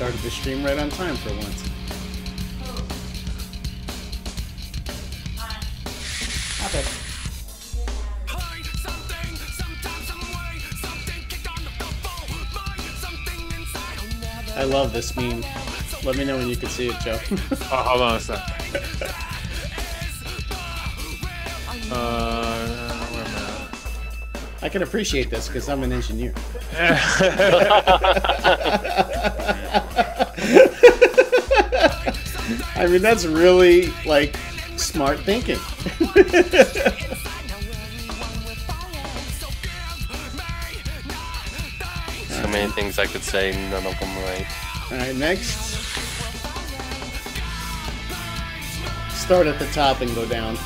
started the stream right on time for once. Stop it. I love this meme. Let me know when you can see it, Joe. Oh, hold on a sec. Where am I? I can appreciate this because I'm an engineer. I mean, that's really, like, smart thinking. So many things I could say, none of them right. Alright, next. Start at the top and go down.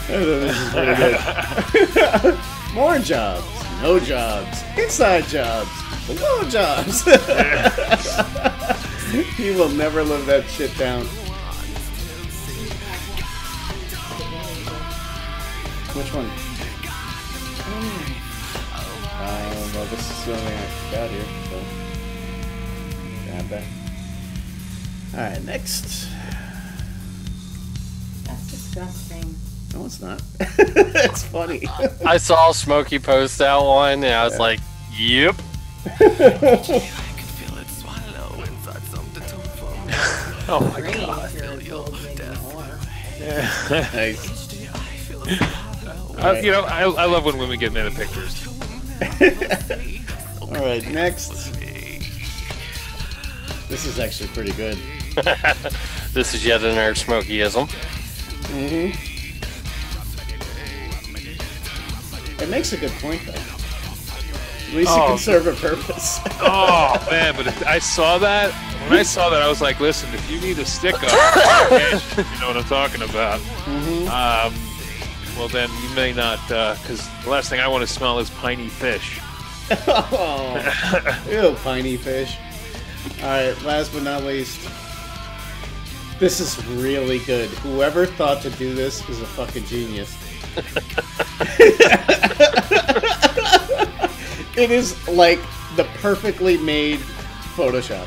This is pretty good. More jobs, no jobs, inside jobs, below jobs. He will never live that shit down. Which one? Well, this is the only thing I got here, so grab that. Alright, next. That's disgusting. No, it's not. It's funny. I saw Smokey post that one, and I was like, yep. Oh my god. Nice. You know, I love when women get men in pictures. Alright, next. This is actually pretty good. This is yet another Smokeyism. It makes a good point, though. At least it can serve a purpose. Oh man, but if I saw that, when I saw that, I was like, listen, if you need a stick up, you know what I'm talking about. Well then, you may not, because the last thing I want to smell is piney fish. Oh, ew, piney fish. Alright, last but not least. This is really good. Whoever thought to do this is a fucking genius. It is like the perfectly made Photoshop.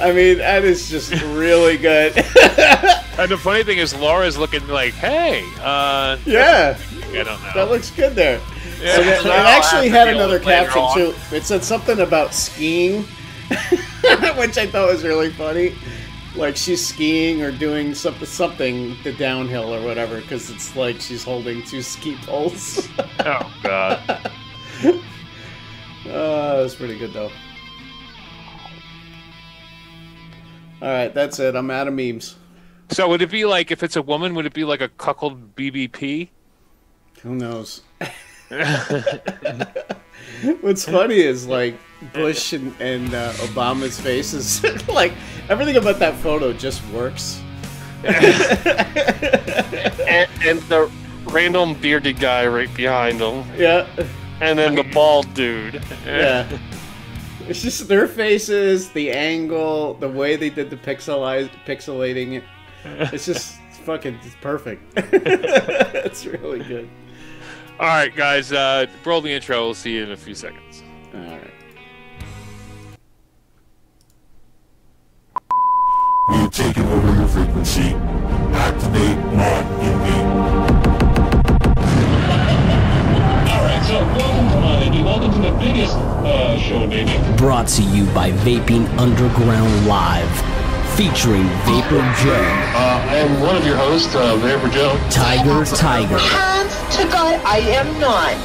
I mean, that is just really good. And the funny thing is, Laura's looking like, hey, yeah, I don't know. that looks good there. Yeah. And it actually had another caption too. It said something about skiing, which I thought was really funny. Like she's skiing or doing something the downhill or whatever, because it's like she's holding two ski poles. Oh god. That was pretty good though. Alright, that's it. I'm out of memes. So would it be like, if it's a woman, would it be like a cuckold BBP? Who knows? What's funny is like Bush and Obama's faces. Like everything about that photo just works. and the random bearded guy right behind him. Yeah. And then the bald dude. Yeah. It's just their faces, the angle, the way they did the pixelating it. It's just it's perfect. It's really good. All right, guys, roll the intro. We'll see you in a few seconds. All right. We have taken over your frequency. Activate mod UV. Alright, so welcome, Commodity. Welcome to the biggest show in vaping. Brought to you by Vaping Underground Live, featuring Vaporjoe. I am one of your hosts, Vaporjoe. TygerTyger. Hands to God, I am not.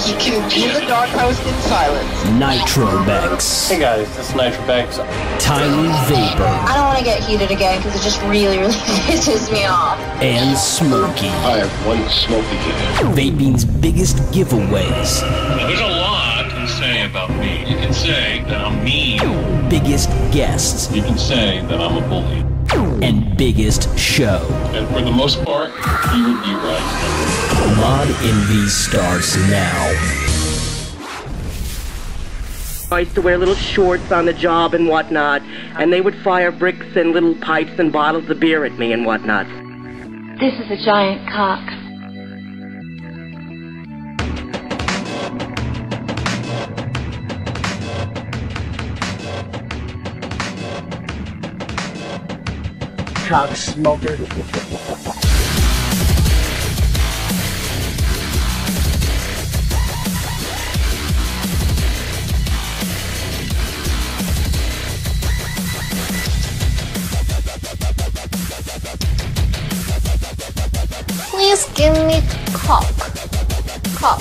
You can be in the doghouse in silence. Nitrobex. Hey guys, this is Nitrobex. TinyVapor. I don't want to get heated again because it just really, really pisses me off. And Smokey. I have one smoky kid. Vaping's biggest giveaways. Now, there's a lot to say about me. You can say that I'm mean. Biggest guests. You can say that I'm a bully. And biggest show. And for the most part, you would be right. Mod Envy starts now. I used to wear little shorts on the job and whatnot, and they would fire bricks and little pipes and bottles of beer at me and whatnot. This is a giant cock. Cock smoker. Please give me cock. Cock.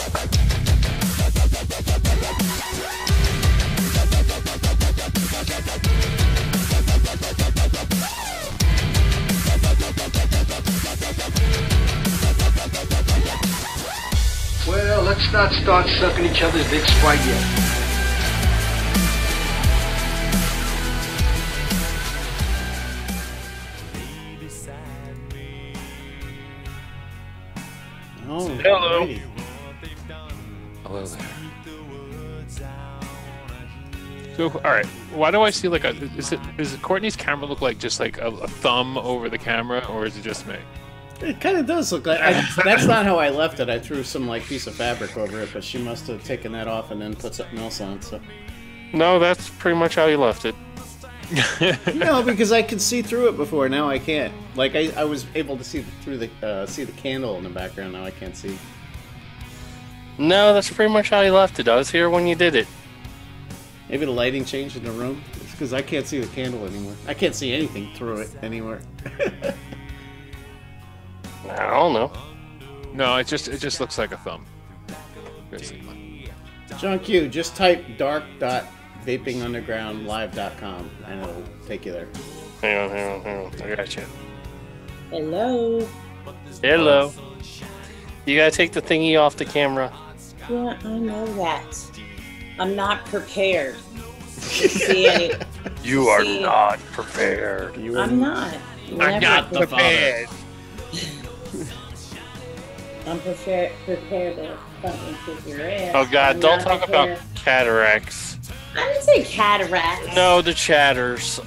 Well, let's not start sucking each other's dicks quite yet. Oh, hello. righty. Hello there. So, all right. Why do I see like a? Is it Courtney's camera look like just like a thumb over the camera, or is it just me? It kind of does look like. That's not how I left it. I threw some like piece of fabric over it, but she must have taken that off and then put something else on. So. No, that's pretty much how you left it. No, because I could see through it before. Now I can't. Like I was able to see through the see the candle in the background. Now I can't see. No, that's pretty much how you left it. I was here when you did it. Maybe the lighting changed in the room. It's because I can't see the candle anymore. I can't see anything through it anywhere. I don't know. No, it just looks like a thumb. Basically. John Q, just type dark.vapingundergroundlive.com and it'll take you there. Hang on. I got you. Hello. Hello. You gotta take the thingy off the camera. Yeah, I know that. I'm not prepared. See any, You are not prepared. I'm not. I'm not prepared. I'm prepared to fucking kick your ass. Oh god, I'm don't not talk prepared. about cataracts. I didn't say cataracts. No, the chatters.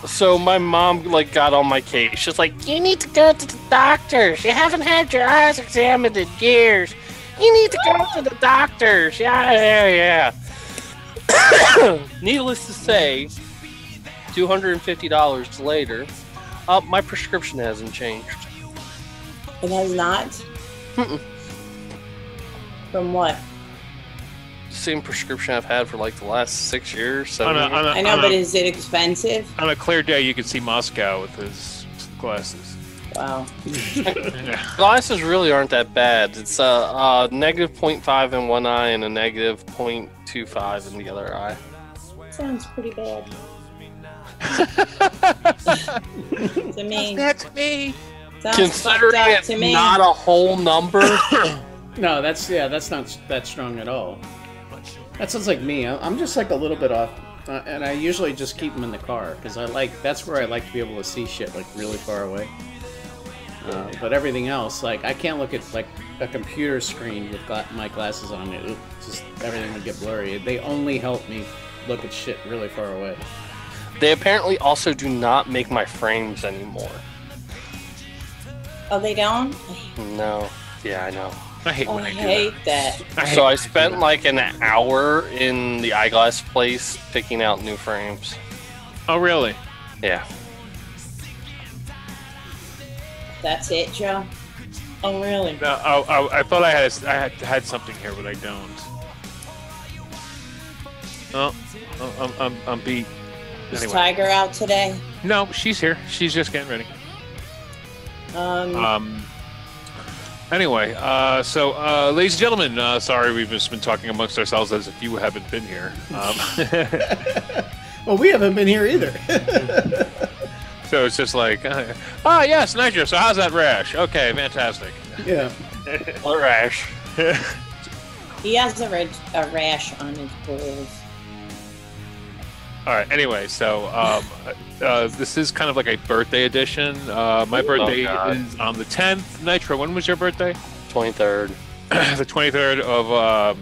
So my mom like got on my case. She's like, "You need to go to the doctors. You haven't had your eyes examined in years. You need to go to the doctors." Yeah. Needless to say, $250 later, my prescription hasn't changed. It has not? Mm-mm. From what? Same prescription I've had for like the last 6 years. I know, but is it expensive? On a clear day, you can see Moscow with his glasses. Wow. Glasses really aren't that bad. It's negative 0.5 in one eye and a negative 0.25 in the other eye. Sounds pretty bad. To me. That's me. Sounds Considering fucked up it's to me. not a whole number. No, that's not that strong at all. That sounds like me. I'm just like a little bit off, and I usually just keep them in the car because that's where I like to be able to see shit like really far away. But everything else, like I can't look at like a computer screen with my glasses on. It just everything would get blurry. They only help me look at shit really far away. They apparently also do not make my frames anymore. Oh, they don't? No. Yeah, I know. I hate when I do that. hate that. So I spent like an hour in the eyeglass place picking out new frames. Oh, really? Yeah. That's it, Joe? Oh, really? No, I thought I had something here, but I don't. Oh, I'm beat. Is Anyway. Tiger out today? No, she's here. She's just getting ready. Anyway, so ladies and gentlemen, sorry we've just been talking amongst ourselves as if you haven't been here. Well, we haven't been here either. So it's just like, yes, Nitro. So how's that rash? Okay, fantastic. Yeah. What rash? He has a rash on his balls. All right. Anyway, so this is kind of like a birthday edition. My birthday is on the 10th. Nitro, when was your birthday? 23rd. The 23rd of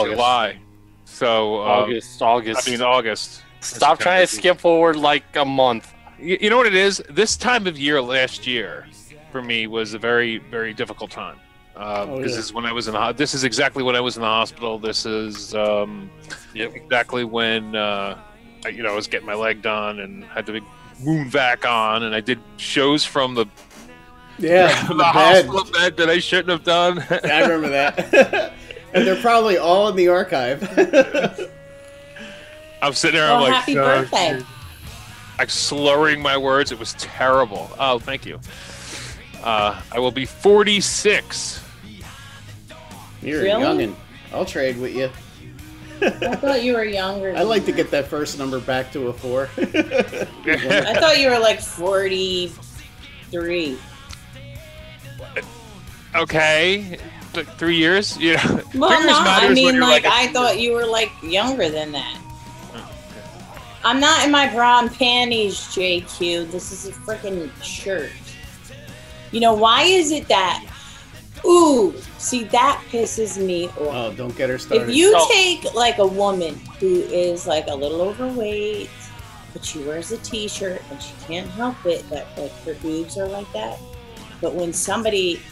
July. So August. I mean August. Stop trying to skip forward like a month. You know what it is? This time of year last year, for me, was a very, very difficult time. This is when I was in the. This is exactly when I was in the hospital. This is exactly when I was getting my leg done and had the wound vac on, and I did shows from the the hospital bed that I shouldn't have done. Yeah, I remember that. And they're probably all in the archive. I'm sitting there. I'm like, happy birthday! I'm slurring my words. It was terrible. Oh, thank you. I will be 46. You're a youngin'. I'll trade with you. I thought you were younger. I'd like to get that first number back to a 4. I thought you were like 43. Okay, like 3 years. Yeah. Well, no, I mean, like I thought you were like younger than that. I'm not in my bra and panties, JQ. This is a freaking shirt. You know, why is it that... Ooh, see, that pisses me off. Oh, don't get her started. If you take, like, a woman who is, like, a little overweight, but she wears a t-shirt and she can't help it that, like, her boobs are like that. But when somebody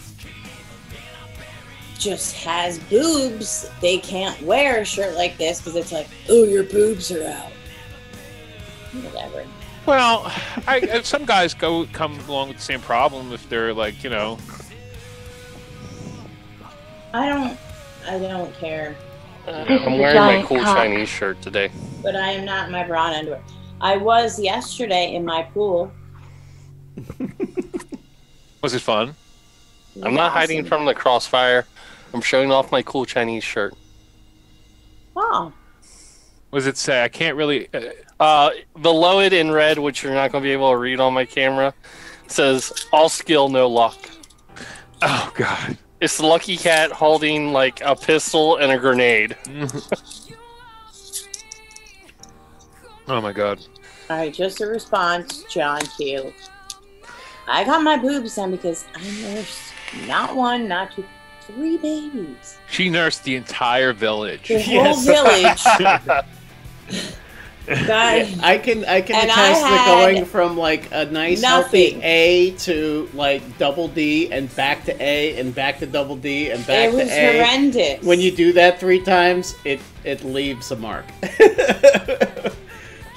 just has boobs, they can't wear a shirt like this because it's like, oh, your boobs are out. Whatever. Well, some guys come along with the same problem if they're like, I don't care. I'm wearing my cool Chinese shirt today. But I am not in my bra and underwear. I was yesterday in my pool. Was it fun? I'm not hiding from the crossfire. I'm showing off my cool Chinese shirt. Oh. What does it say? I can't really... below it in red, which you're not going to be able to read on my camera, says, all skill, no luck. Oh, God. It's the lucky cat holding, like, a pistol and a grenade. Oh, my God. All right, just a response, John Q. I got my boobs done because I nursed not 1, not 2, 3 babies. She nursed the entire village. The whole village. Yeah, I can attest to going from like a nice healthy A to like double D and back to A and back to double D and back to A. It was horrendous. When you do that 3 times, it leaves a mark.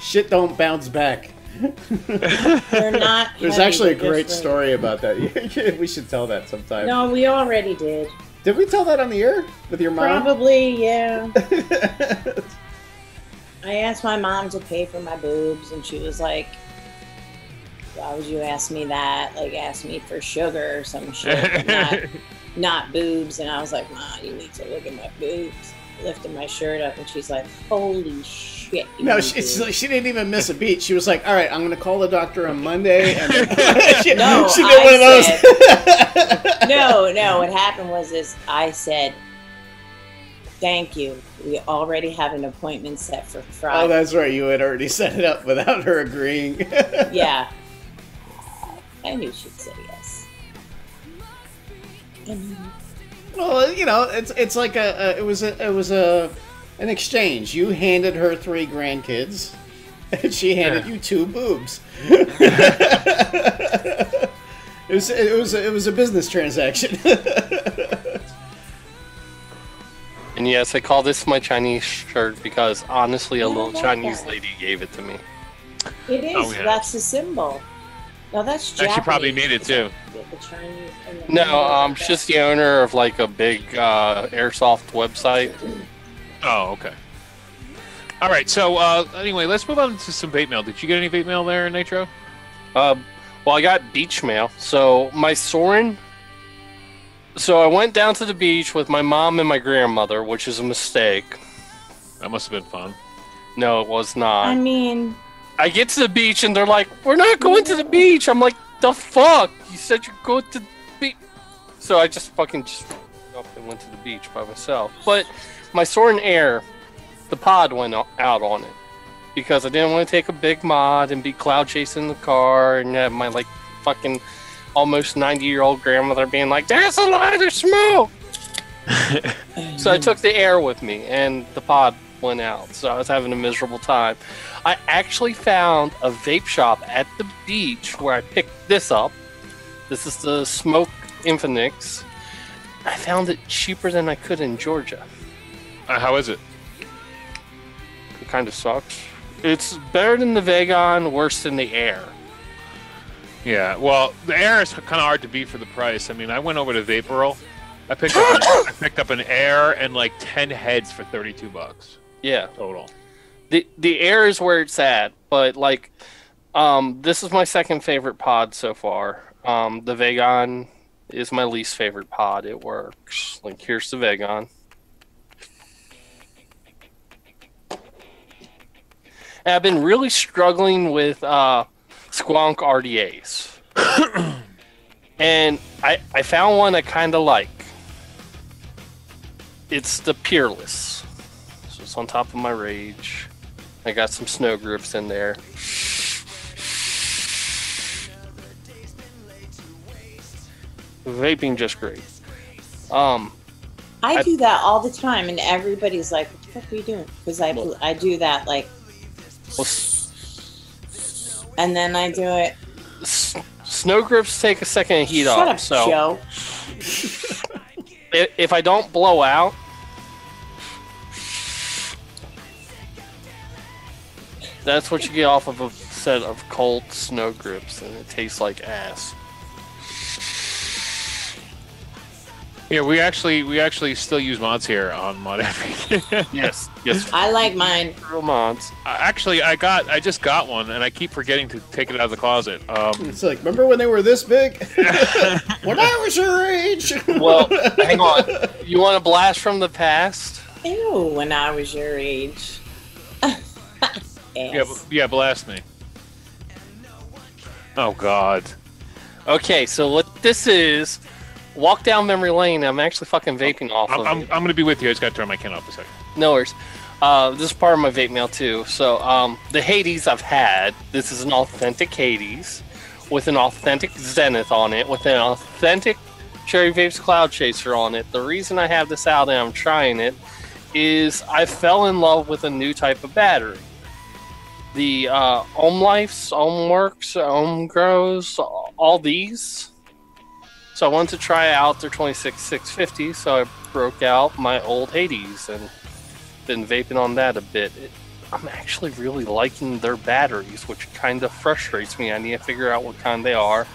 Shit don't bounce back. They're not. There's actually a great story about that. We should tell that sometime. No, we already did. Did we tell that on the air with your mom? Probably, yeah. I asked my mom to pay for my boobs, and she was like, why would you ask me that? Like, ask me for sugar or some shit, not boobs. And I was like, Ma, you need to look at my boobs. Lifting my shirt up, and she's like, holy shit. No, she didn't even miss a beat. She was like, all right, I'm going to call the doctor on Monday. And she did one of those. No, what happened was I said, thank you. We already have an appointment set for Friday. Oh, that's right. You had already set it up without her agreeing. Yeah. I knew she'd say yes. Well, it's like it was an exchange. You handed her 3 grandkids, and she handed you 2 boobs. It was a business transaction. And yes, I call this my Chinese shirt because honestly, a little Chinese lady gave it to me. It is. Oh, yeah. That's the symbol. No, that's Japanese. She probably made it too. The Chinese. No, she's the owner of like a big airsoft website. Oh, okay. All right. So anyway, let's move on to some vape mail. Did you get any vape mail there, Nitro? Well, I got beach mail. So my Soren. So I went down to the beach with my mom and my grandmother, which is a mistake. That must have been fun. No, it was not. I mean, I get to the beach and they're like, "We're not going to the beach." I'm like, "The fuck? You said you're going to the beach." So I just up and went to the beach by myself. But my Soren Air, the pod went out on it because I didn't want to take a big mod and be cloud chasing the car and have my like fucking almost 90-year-old grandmother being like, "There's a lot of smoke." So I took the Air with me, and the pod went out, so I was having a miserable time. I actually found a vape shop at the beach where I picked this up. This is the Smoke Infinix. I found it cheaper than I could in Georgia. How is it? It kind of sucks. It's better than the Vagon, worse than the Air. Yeah, well, the Air is kind of hard to beat for the price. I mean, I went over to Vaporjoe. I picked up an Air and like 10 heads for $32. Yeah, total. The Air is where it's at, but like, this is my second favorite pod so far. The Vagon is my least favorite pod. It works. Like, here's the Vagon. And I've been really struggling with Squonk RDAs. And I found one I kind of like. It's the Peerless. So it's on top of my Rage. I got some snow grips in there. Vaping just great. I do that all the time, and everybody's like, "What the fuck are you doing?" Because I do that like, and then I do it. Snow grips take a second to heat up. Shut up, so Joe. if I don't blow out, that's what you get off of a set of cold snow grips, and it tastes like ass. Yeah, we actually still use mods here on Mod Epic. yes. I like mine. Real mods. Actually, I just got one, and I keep forgetting to take it out of the closet. It's like, remember when they were this big? When I was your age. Well, hang on. You want a blast from the past? Ew, when I was your age. Yeah, blast me. Oh God. Okay, so what this is? Walk down memory lane. I'm actually fucking vaping off of I'm it. going to be with you. I just got to turn my can off a second. No worries. This is part of my vape mail too. So the Hades I've had. This is an authentic Hades with an authentic Zenith on it, with an authentic Cherry Vapes Cloud Chaser on it. The reason I have this out and I'm trying it is I fell in love with a new type of battery. The Ohm Lifes, Ohm Works, Ohm Grows, all these. So I wanted to try out their 26650, so I broke out my old Hades and been vaping on that a bit. I'm actually really liking their batteries, which kind of frustrates me. I need to figure out what kind they are.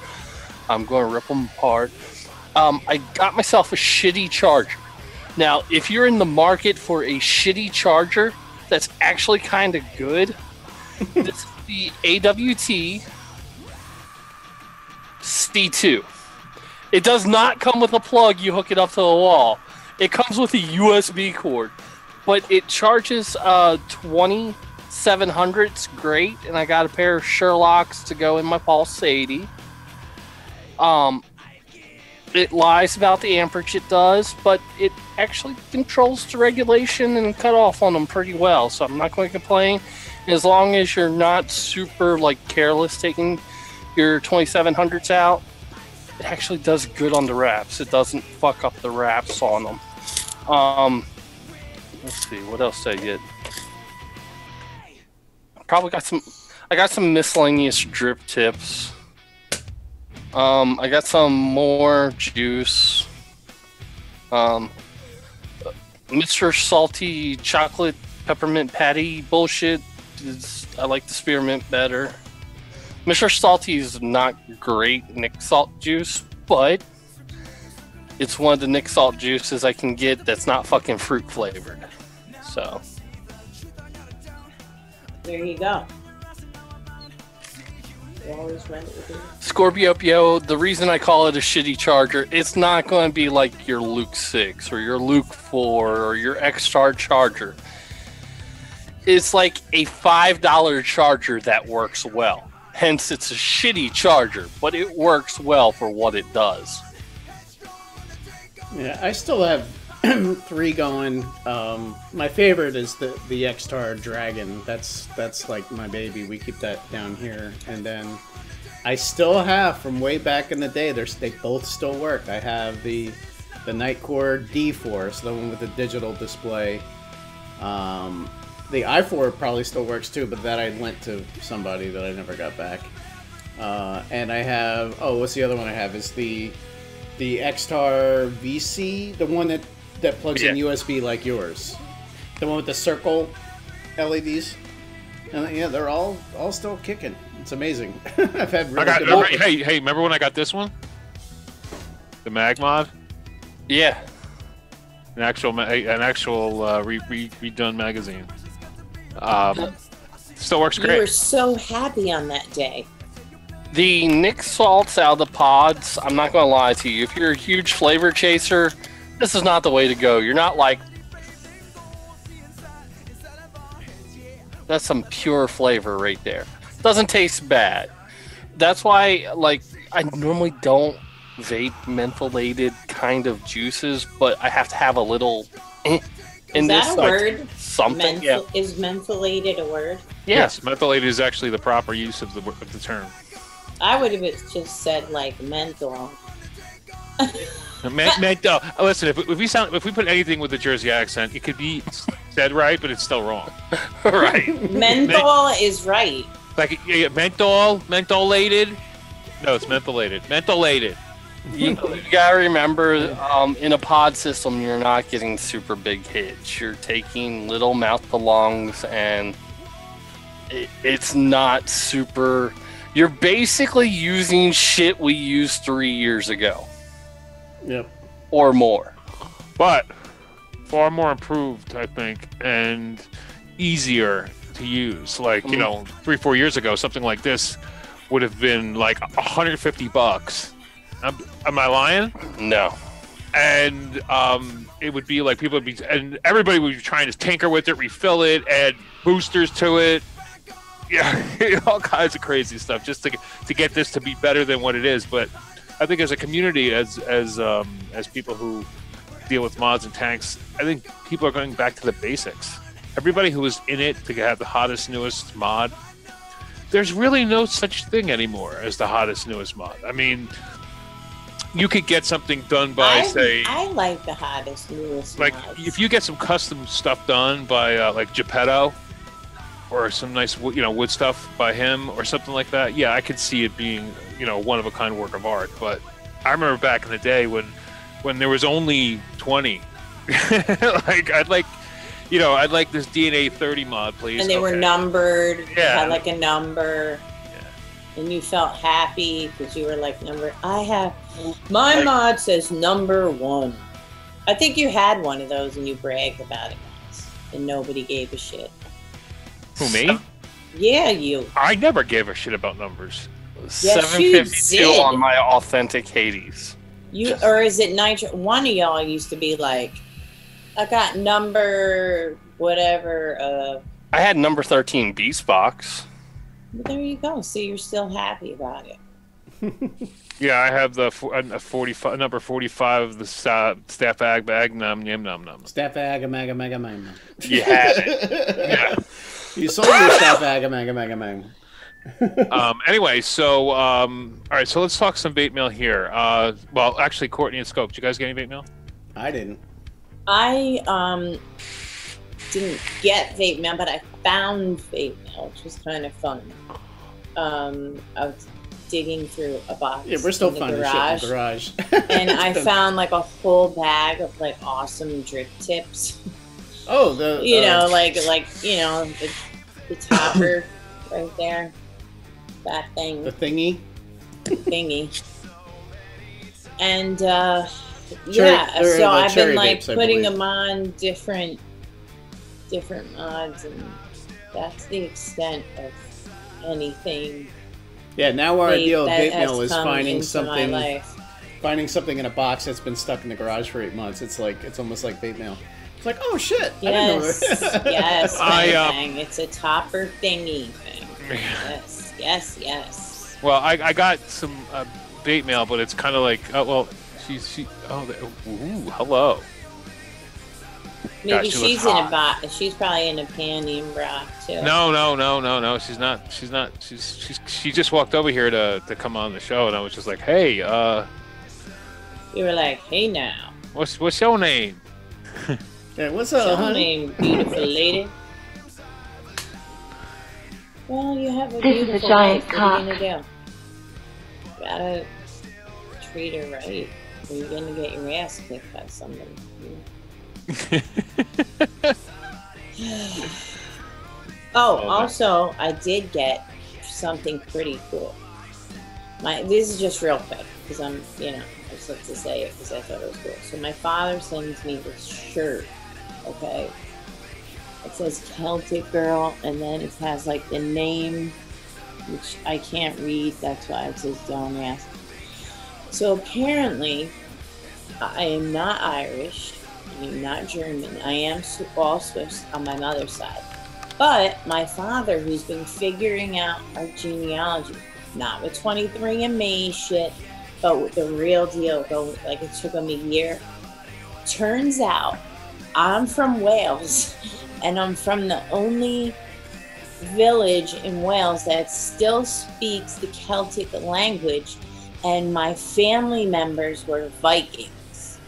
I'm going to rip them apart. I got myself a shitty charger. Now, if you're in the market for a shitty charger that's actually kind of good, this is the AWT C2. It does not come with a plug, you hook it up to the wall. It comes with a USB cord. But it charges 2700s, great, and I got a pair of Sherlocks to go in my Pulse 80. It lies about the amperage it does, but it actually controls the regulation and cutoff on them pretty well, so I'm not going to complain. As long as you're not super careless taking your 2700s out, it actually does good on the wraps. It doesn't fuck up the wraps on them. Let's see, what else did I get? Probably got some. I got some miscellaneous drip tips. I got some more juice. Mr. Salty Chocolate Peppermint Patty bullshit. I like the spearmint better. Mr. Salty is not great Nick Salt juice, but it's one of the Nick Salt juices I can get that's not fucking fruit flavored. So there you go. You always run it with it. Scorpio, the reason I call it a shitty charger, it's not going to be like your Luke 6 or your Luke 4 or your X-Star charger. It's like a $5 charger that works well. Hence, it's a shitty charger, but it works well for what it does. Yeah, I still have 3 going. My favorite is the X-Star Dragon. That's like my baby. We keep that down here. And then I still have, from way back in the day, they both still work. I have the Nightcore D4, so the one with the digital display. The i4 probably still works too, but that I lent to somebody that I never got back. And I have, what's the other one I have? Is the Xtar VC, the one that plugs in USB like yours, the one with the circle LEDs. And yeah, they're all still kicking. It's amazing. I've had really good luck. Hey, remember when I got this one? The Mag Mod? Yeah. An actual redone magazine. Still works great. You were so happy on that day. The Nick salts out of the pods, I'm not going to lie to you. If you're a huge flavor chaser, this is not the way to go. You're not like... That's some pure flavor right there. Doesn't taste bad. That's why, like, I normally don't vape mentholated kind of juices, but I have to have a little... Is that a word? Something, Is mentholated a word? Yes, mentholated is actually the proper use of the term. I would have just said like menthol. Menthol. Listen, if we put anything with a Jersey accent, it could be said right, but it's still wrong. Right? Menthol is right. Like mentholated. No, it's mentholated. Mentholated. You gotta remember, in a pod system, you're not getting super big hits. You're taking little mouth to lungs, and it's not super. You're basically using shit we used 3 years ago. Yep. Or more. But far more improved, I think, and easier to use. Like, 3-4 years ago, something like this would have been like $150. Am I lying? No. And it would be like and everybody would be trying to tinker with it, refill it, add boosters to it. Yeah, all kinds of crazy stuff just to get this to be better than what it is. But I think as a community, as people who deal with mods and tanks, I think people are going back to the basics. Everybody who was in it to have the hottest, newest mod, there's really no such thing anymore as the hottest, newest mod. I mean, you could get something done by, I like the hottest, newest like mods. if you get some custom stuff done by like Geppetto, or some nice wood stuff by him or something like that. Yeah, I could see it being one of a kind work of art. But I remember back in the day when there was only 20. Like I'd like this DNA 30 mod, please. And they were numbered. Yeah. Had like a number. Yeah. And you felt happy because you were like my mod says number 1. I think you had one of those and you bragged about it once and nobody gave a shit. Who, me? Yeah, you. I never gave a shit about numbers. Yes, 752 on my authentic Hades. Or is it Nitro? One of y'all used to be like, I got number whatever. I had number 13 Beast Box. But there you go. So you're still happy about it. Yeah, I have the 45, number 45 of the staff ag bag num. Staff ag mega mega mega. You had it. Yeah. You sold your staff ag mega mega mega. Anyway, so all right, so let's talk some bait mail here. Well, actually, Courtney and Scope, did you guys get any bait mail? I didn't. I didn't get vape mail, but I found vape mail, which was kind of fun. I was digging through a box. Yeah, we're still in the finding garage, shit in the garage. and I found like a whole bag of like awesome drip tips. Oh, the the topper right there, that thing. The thingy. And so I've been like putting them on different mods, and that's the extent of anything. Yeah, now our ideal vape mail is finding something in a box that's been stuck in the garage for 8 months. It's almost like vape mail. It's like, oh shit, yes, I didn't know that. Yes, it's a topper thingy thing. Yes. Well, I got some bait mail, but it's kind of like, ooh, hello. Maybe she's in a box. She's probably in a panty and bra too. No. She's not. She just walked over here to come on the show, and I was just like, hey. You were like, hey now. What's your name? Hey, what's up, honey? Beautiful lady. Well, you have a This is a beautiful giant wife. What are you gonna do? Gotta treat her right, or you're gonna get your ass kicked by somebody. Also, I did get something pretty cool. This is just real quick because I just like to say it because I thought it was cool. So my father sends me this shirt. Okay, it says Celtic Girl, and then it has like the name, which I can't read. That's why it says don't ask. So apparently, I am not Irish. I am not German. I am all Swiss on my mother's side. But my father, who's been figuring out our genealogy, not with 23andMe shit, but with the real deal, like it took him a year. Turns out, I'm from Wales, and I'm from the only village in Wales that still speaks the Celtic language, and my family members were Vikings.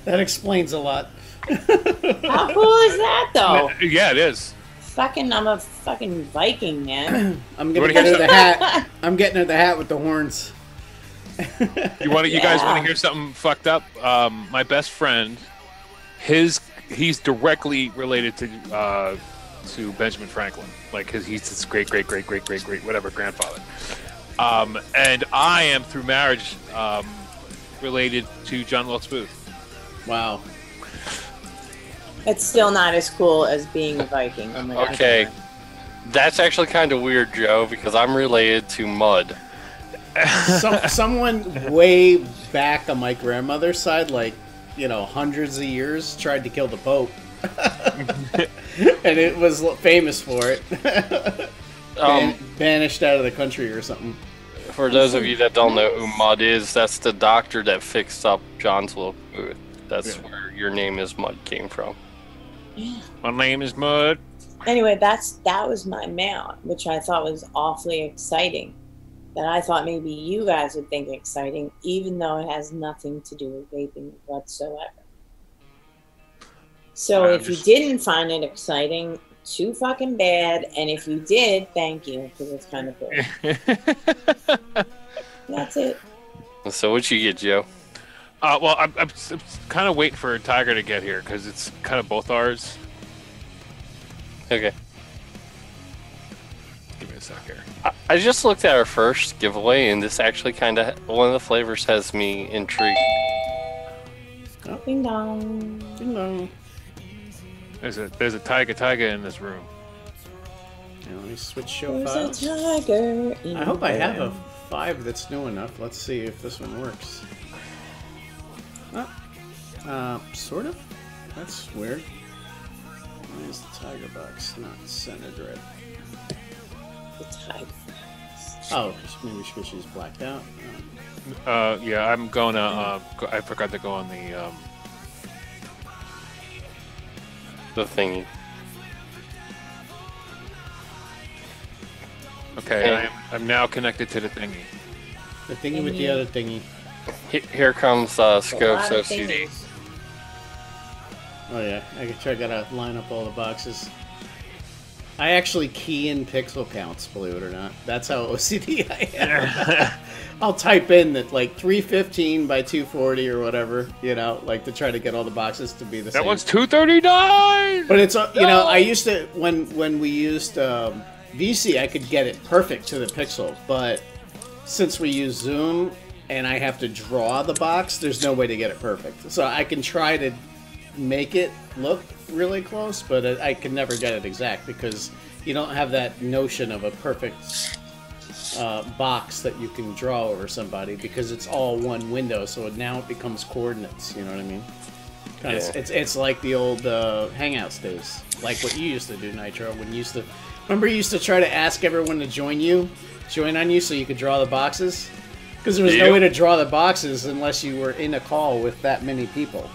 That explains a lot. How cool is that, though? Yeah, it is. I'm a fucking Viking, man. I'm gonna get her the hat. I'm getting her the hat with the horns. You guys want to hear something fucked up? My best friend, he's directly related to Benjamin Franklin. Like he's his great whatever grandfather. And I am through marriage related to John Wilkes Booth. Wow. It's still not as cool as being a Viking. Oh my God. Okay, that's actually kind of weird, Joe, because I'm related to Mud. Someone way back on my grandmother's side, like, hundreds of years, tried to kill the Pope. And it was famous for it. Banished out of the country or something. For those of you that don't know who Mud is, that's the doctor that fixed up John's Wilkes Booth. That's where your name is Mud came from. My name is Mud. Anyway, that was my mount, which I thought was awfully exciting. That I thought maybe you guys would think exciting, even though it has nothing to do with vaping whatsoever. So if you didn't find it exciting, too fucking bad. And if you did, thank you, because it's kind of cool. That's it. So what'd you get, Joe? Well, I'm kind of waiting for Tiger to get here because it's kind of both ours. Okay. Give me a sec here. I just looked at our first giveaway, and this actually kind of one of the flavors has me intrigued. Oh. Ding dong. Ding dong. There's a TygerTyger in this room. Yeah, let me switch show There's files. A tiger in I hope I have there. a 5 that's new enough. Let's see if this one works. Sort of. That's weird. Why is the Tiger box not centered right? The tiger. Oh, maybe she's blacked out. Yeah, I'm going to. I forgot to go on the thingy. Okay, I'm now connected to the thingy. The thingy with the other thingy. Here comes Scopes OCD. Oh yeah, I gotta line up all the boxes. I actually key in pixel counts, believe it or not. That's how OCD I am. I'll type in that like 315 by 240 or whatever, like to try to get all the boxes to be the same. That one's 239. But it's I used to when we used VC, I could get it perfect to the pixel, but since we use Zoom and I have to draw the box, there's no way to get it perfect. So I can try to make it look really close, but I can never get it exact because you don't have that notion of a perfect box that you can draw over somebody because it's all one window. So now it becomes coordinates. You know what I mean? It's like the old Hangouts days, like what you used to do, Nitro. When you used to try to ask everyone to join on you, so you could draw the boxes. Because there was no way to draw the boxes unless you were in a call with that many people.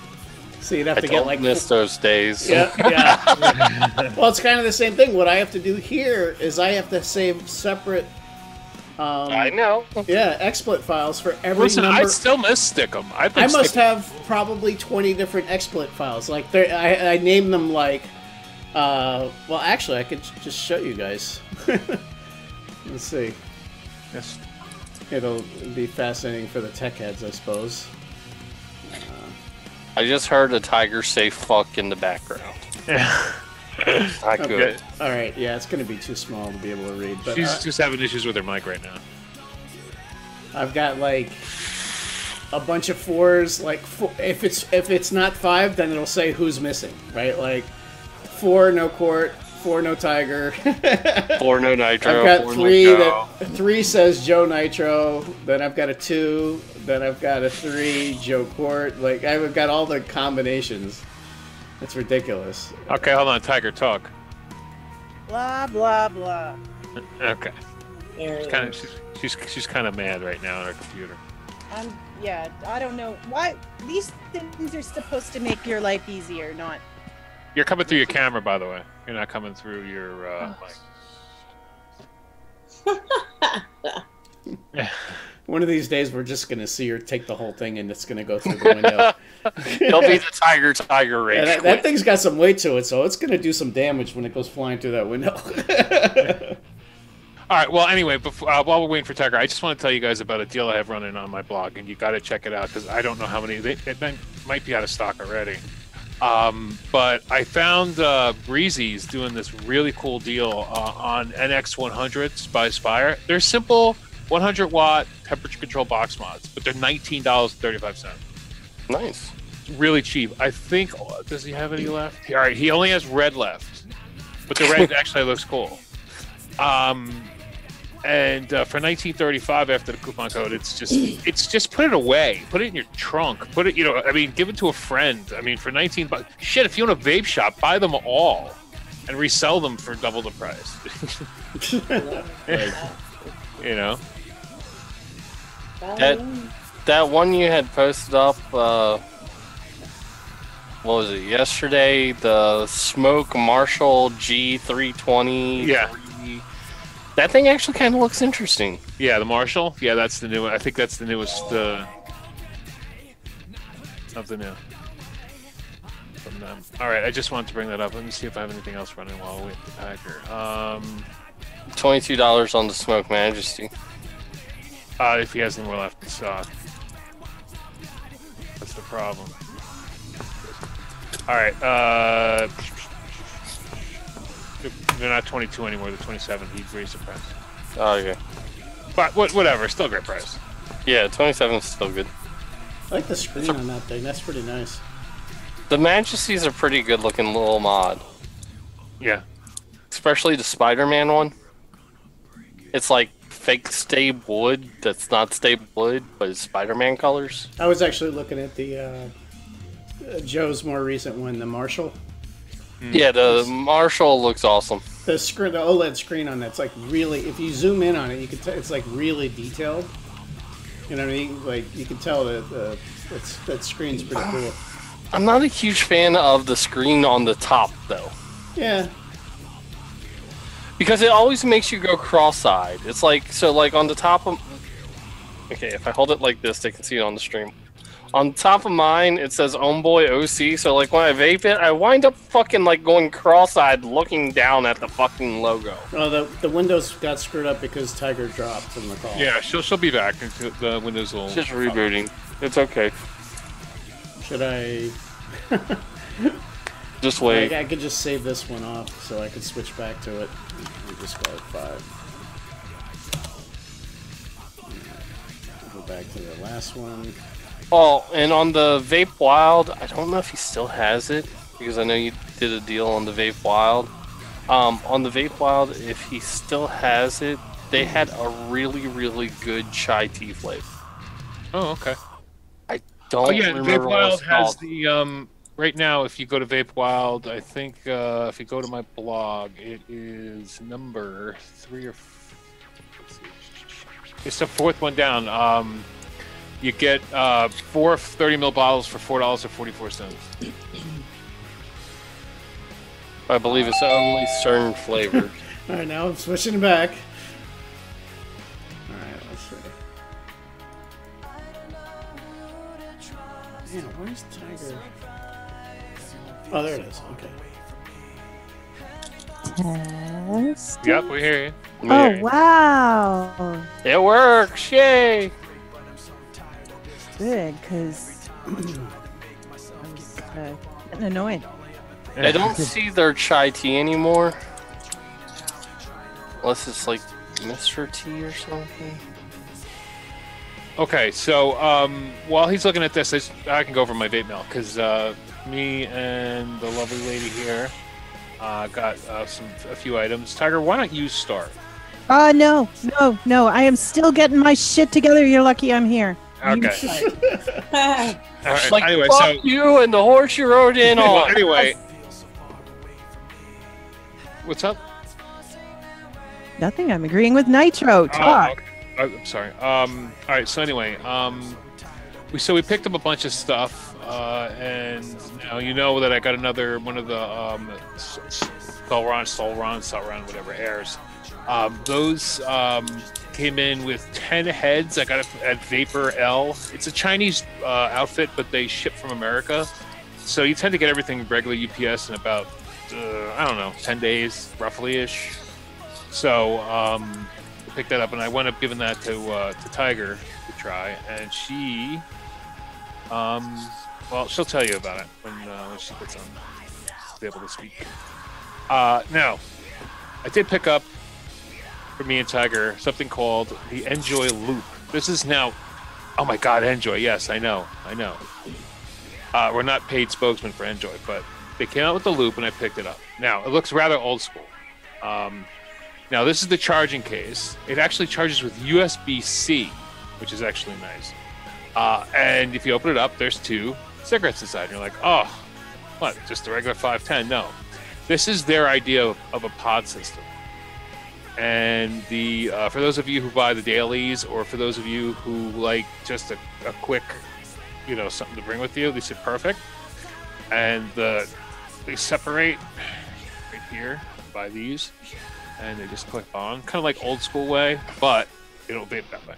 So you'd have to get like... I miss those days. Yeah. Well, it's kind of the same thing. What I have to do here is I have to save separate I know. Yeah, XSplit files for every Listen, number. I still miss Stickum. I must have probably 20 different XSplit files. Like, I named them like. Well, actually, I could just show you guys. Let's see. Yes. It'll be fascinating for the tech heads, I suppose. I just heard a tiger say "fuck" in the background. Yeah. Not good. All right, yeah, it's going to be too small to be able to read. But she's just having issues with her mic right now. I've got like a bunch of 4s. Like if it's not 5, then it'll say who's missing, right? Like 4 no Court, 4 no Tiger, 4 no Nitro. I've got 4 3 no that 3 says Joe Nitro. Then I've got a 2. Then I've got a 3 Joe Court. Like I've got all the combinations. It's ridiculous. Okay, hold on, Tiger, talk. Blah blah blah. Okay. She's kind of mad right now on her computer. Yeah, I don't know why these things are supposed to make your life easier, not. You're coming through your camera, by the way. You're not coming through your mic. One of these days, we're just going to see her take the whole thing, and it's going to go through the window. It'll be the TygerTyger rage. Yeah, that thing's got some weight to it, so it's going to do some damage when it goes flying through that window. All right. Well, anyway, while we're waiting for Tiger, I just want to tell you guys about a deal I have running on my blog, and you got to check it out because I don't know how many. It might be out of stock already. But I found Breezy's doing this really cool deal on NX100s by Spire. They're simple 100-watt temperature control box mods, but they're $19.35. Nice. Really cheap. I think. Does he have any left? All right. He only has red left, but the red actually looks cool. And for $19.35 after the coupon code, it's just put it away, put it in your trunk, put it, give it to a friend. I mean, for $19, shit, if you own a vape shop, buy them all and resell them for double the price. That one you had posted up, what was it, yesterday? The Smoke Marshall G320. Yeah. That thing actually kind of looks interesting. Yeah, the Marshall. Yeah, that's the new one. I think that's the newest of the new. From them. All right, I just wanted to bring that up. Let me see if I have anything else running while we wait for Tiger. $22 on the Smoke Majesty. If he has any more left in stock. That's the problem. All right. They're not 22 anymore. They're 27. He raised the price. Oh, okay. But whatever. Still a great price. Yeah, 27 is still good. I like the screen on that thing. That's pretty nice. The Majesty's a pretty good looking little mod. Yeah. Especially the Spider-Man one. It's like fake stable wood that's not stable wood, but it's Spider-Man colors. I was actually looking at the Joe's more recent one, the Marshall. Yeah, the Marshall looks awesome. The OLED screen on that's like really, if you zoom in on it, you can tell it's like really detailed. You know what I mean? Like you can tell that that screen's pretty cool. I'm not a huge fan of the screen on the top though. Yeah. Because it always makes you go cross-eyed. It's like, so like on the top of... Okay, if I hold it like this, they can see it on the stream. On top of mine, it says Homeboy OC, so like when I vape it, I wind up fucking like going cross-eyed looking down at the fucking logo. Oh, the Windows got screwed up because Tiger dropped from the call. Yeah, she'll be back. The Windows will... Just rebooting. It's okay. Should I... Just wait. I could just save this one off so I could switch back to it. And just go at 5. Go back to the last one. Oh, and on the Vape Wild, I don't know if he still has it, because I know you did a deal on the Vape Wild. On the Vape Wild, if he still has it, they had a really, really good chai tea flavor. Oh, okay. I don't remember Vape what Wild it's called. has the... right now, if you go to Vape Wild, I think if you go to my blog, it is number 3 or 4. It's the 4th one down. You get 4 30ml bottles for $4.44. I believe it's only certain flavors. Alright, now I'm switching back. Man, where's Tiger? Oh, there it is. Okay. Test. Yep, we hear you. Oh, wow. It works. Yay. Good, because I was getting annoyed. I don't see their chai tea anymore. Unless it's like Mr. Tea or something. Okay, so while he's looking at this, I can go over my vape mail because me and the lovely lady here got a few items. Tiger, why don't you start? No. I am still getting my shit together. You're lucky I'm here. Okay. All right. Like, anyway, fuck you and the horse you rode in on. Well, anyway, what's up? Nothing. I'm agreeing with Nitro. Talk. Okay. I'm sorry. All right. So anyway, we picked up a bunch of stuff, and now you know that I got another one of the Solron, whatever airs. Those came in with 10 heads. I got it at Vapor L. It's a Chinese outfit, but they ship from America. So you tend to get everything regular UPS in about, 10 days, roughly-ish. So I picked that up, and I wound up giving that to Tiger to try. And she, she'll tell you about it when she gets on to be able to speak. Now, I did pick up for me and Tiger something called the Enjoy Loop. This is now, oh my God, Enjoy. Yes, I know. We're not paid spokesman for Enjoy, but they came out with the Loop and I picked it up. Now, it looks rather old school. Now, this is the charging case. It actually charges with USB-C, which is actually nice. And if you open it up, there's 2 cigarettes inside. And you're like, oh, what, just a regular 510? No. This is their idea of a pod system. And the for those of you who buy the dailies, or for those of you who like just a quick, something to bring with you, this is perfect. And they separate right here by these, and they just clip on, kind of like old school way, but it'll vape that way.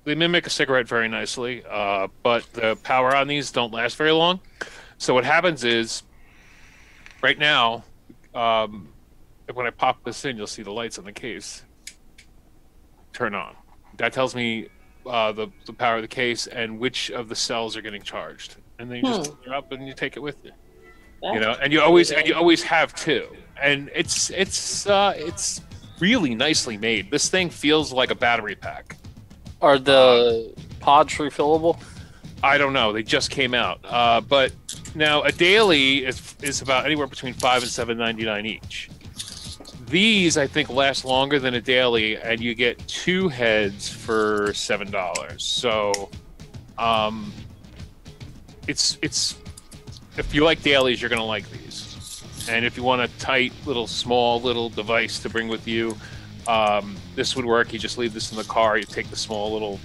They mimic a cigarette very nicely, but the power on these don't last very long. So what happens is, right now, when I pop this in, you'll see the lights on the case turn on. That tells me the power of the case and which of the cells are getting charged. And then you just turn it up and you take it with you. And you always have 2. And it's really nicely made. This thing feels like a battery pack. Are the pods refillable? I don't know. They just came out. But now a daily is about anywhere between $5 and $7.99 each. These, I think, last longer than a daily, and you get 2 heads for $7. So, it's if you like dailies, you're gonna like these. And if you want a tight, small device to bring with you, this would work. You just leave this in the car. You take the small little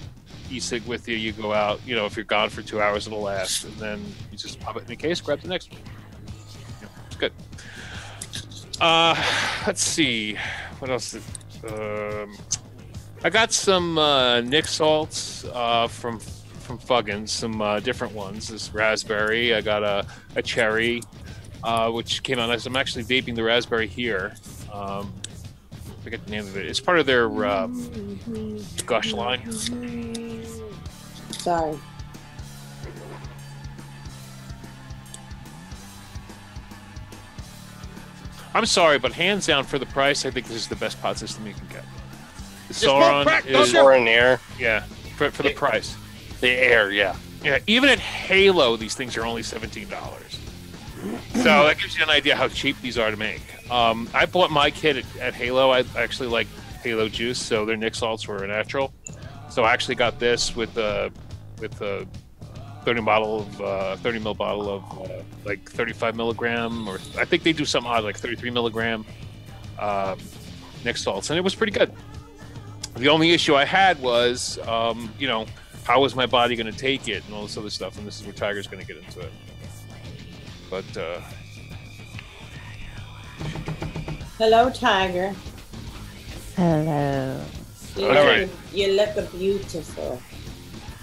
e-cig with you. You go out. If you're gone for 2 hours, it'll last. And then you just pop it in the case, grab the next one. It's good. Let's see. What else? I got some Nick salts from Fuggins, some different ones. This raspberry. I got a cherry, which came out nice. I'm actually vaping the raspberry here. I forget the name of it. It's part of their Gush line. Sorry. I'm sorry, but hands down for the price, I think this is the best pod system you can get. The Sauron is or an air. Yeah, for the price. The air, yeah. Yeah, even at Halo, these things are only $17. So that gives you an idea how cheap these are to make. I bought my kit at Halo. I actually like Halo juice, so their Nick salts were natural. So I actually got this with a 30 ml bottle of like 35 milligram, or I think they do something odd like 33 milligram Nick salts, and it was pretty good. The only issue I had was, how was my body going to take it and all this other stuff, and this is where Tiger's going to get into it. But Hello, Tiger. Hello. You look beautiful.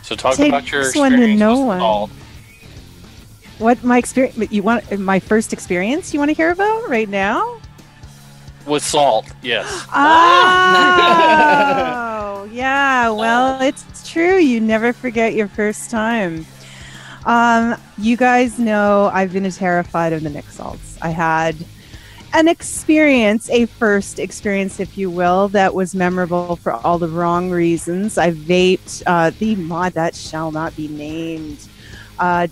So talk Take about your this one to experience no with one. salt. What my experience? You want my first experience? You want to hear about right now? With salt, yes. Oh, yeah. Well, it's true. You never forget your first time. You guys know I've been terrified of the Nick salts. I had an experience, a first experience, if you will, that was memorable for all the wrong reasons. I vaped the mod that shall not be named.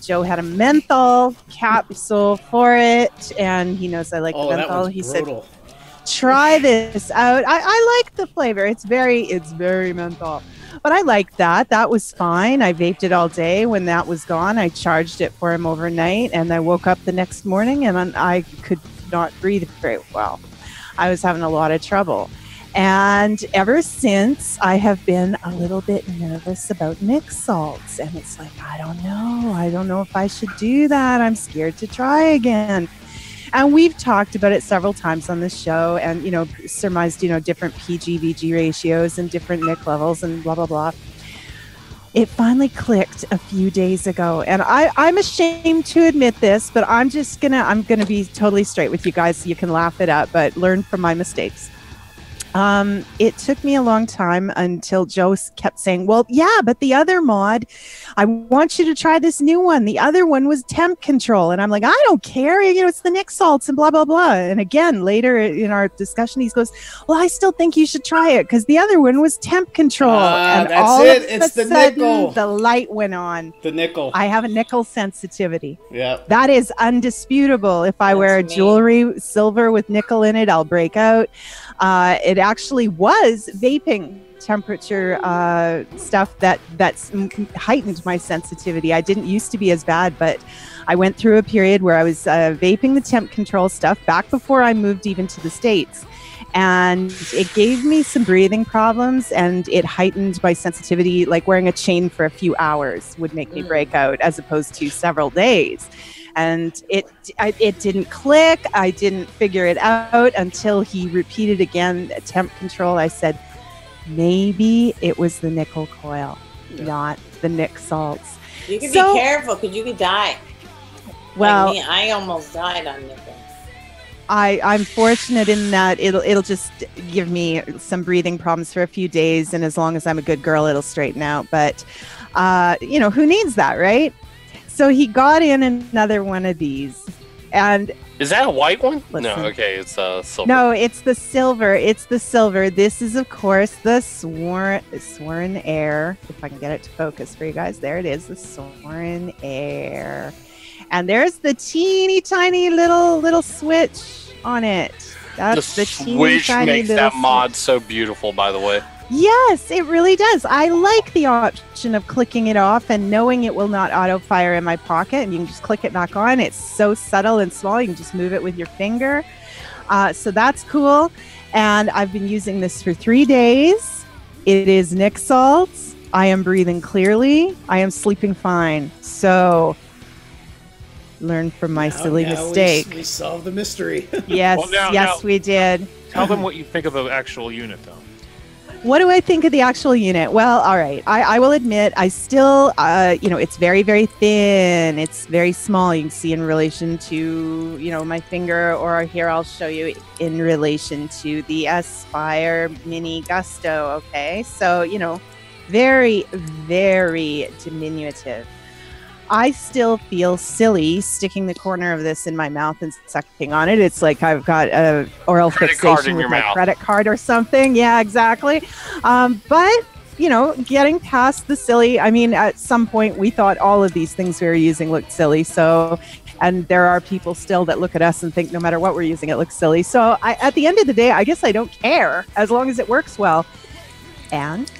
Joe had a menthol capsule for it, and he knows I like the menthol. He brutal. said, "Try this out." I like the flavor. It's very menthol. But I liked that. That was fine. I vaped it all day. When that was gone, I charged it for him overnight, and I woke up the next morning and I could not breathe very well. I was having a lot of trouble. And ever since, I have been a little bit nervous about Nick salts. And it's like, I don't know if I should do that. I'm scared to try again. And we've talked about it several times on this show and, surmised, different PG-VG ratios and different Nick levels and blah, blah, blah. It finally clicked a few days ago. And I'm ashamed to admit this, but I'm going to be totally straight with you guys so you can laugh it up, but learn from my mistakes. It took me a long time until Joe kept saying, well, yeah, but the other mod, I want you to try this new one. The other one was temp control. And I'm like, I don't care. It's the Nick salts and blah, blah, blah. And again, later in our discussion, he goes, well, I still think you should try it because the other one was temp control. And that's all it. Of it's a the sudden, nickel. The light went on. The nickel. I have a nickel sensitivity. Yeah. That is undisputable. If I wear jewelry, silver with nickel in it, I'll break out. It actually was vaping temperature stuff that's heightened my sensitivity. I didn't used to be as bad, but I went through a period where I was vaping the temp control stuff back before I moved even to the States. And it gave me some breathing problems and it heightened my sensitivity. Like wearing a chain for a few hours would make me break out as opposed to several days. And it didn't click. I didn't figure it out until he repeated again, temp control. I said, maybe it was the nickel coil, not the Nick salts. You could be careful because you could die. Well, like me, I almost died on nickel. I'm fortunate in that it'll just give me some breathing problems for a few days. And as long as I'm a good girl, it'll straighten out. But, who needs that, right? So he got in another one of these. And is that a white one? Listen. No, okay, it's silver. No, it's the silver. It's the silver. This is, of course, the Sworn Air. If I can get it to focus for you guys. There it is, the Sworn Air. And there's the teeny tiny little switch on it. That's the teeny tiny makes that mod so beautiful, by the way. Yes, it really does. I like the option of clicking it off and knowing it will not auto fire in my pocket, and you can just click it back on. It's so subtle and small. You can just move it with your finger. So that's cool. And I've been using this for 3 days. It is Nick salts. I am breathing clearly. I am sleeping fine. So learn from my silly mistake. We solved the mystery. Yes, now, we did. Tell them what you think of the actual unit, though. What do I think of the actual unit? Well, all right. I will admit, I still, it's very, very thin. It's very small. You can see in relation to, my finger, or here I'll show you in relation to the Aspire Mini Gusto. Okay. So, very, very diminutive. I still feel silly sticking the corner of this in my mouth and sucking on it. It's like I've got a oral fixation with my credit card or something. Yeah, exactly. But, getting past the silly, I mean, at some point we thought all of these things we were using looked silly. So, and there are people still that look at us and think no matter what we're using, it looks silly. So at the end of the day, I guess I don't care as long as it works well. And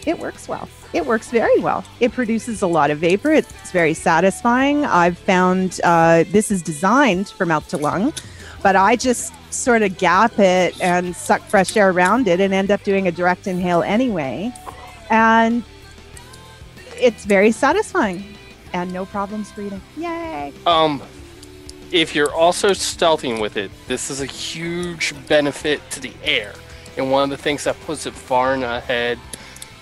it works well. It works very well. It produces a lot of vapor. It's very satisfying. I've found this is designed for mouth to lung, but I just sort of gap it and suck fresh air around it and end up doing a direct inhale anyway. And it's very satisfying and no problems breathing. Yay. if you're also stealthing with it, this is a huge benefit to the air. And one of the things that puts it far and ahead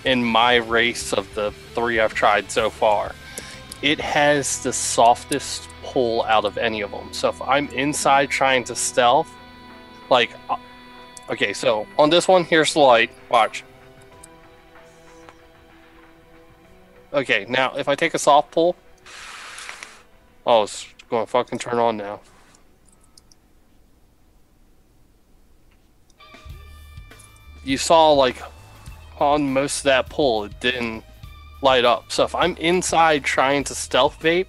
in my race of the 3 I've tried so far, it has the softest pull out of any of them. So if I'm inside trying to stealth, like, okay, so on this one, here's the light. Watch. Okay, now if I take a soft pull, oh, it's going to fucking turn on now. You saw, like, on most of that pull, it didn't light up. So if I'm inside trying to stealth vape,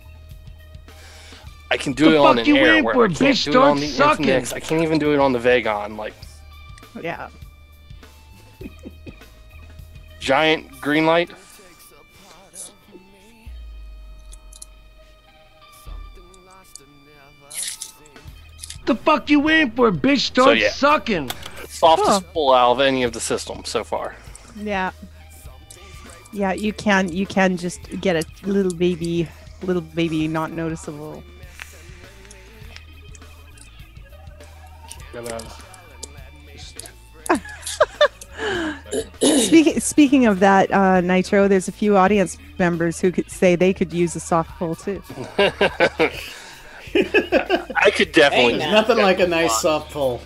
I can do it on an air where I can't do it on the Infinix. I can't even do it on the Vagon. Like, yeah. Giant green light. The fuck you waiting for, bitch? Start sucking. Softest pull out of any of the systems so far. Yeah. Yeah, you can just get a little baby not noticeable. Speaking of that, Nitro, there's a few audience members who could say they could use a soft pull too. I could definitely. There's nothing like a nice soft pull.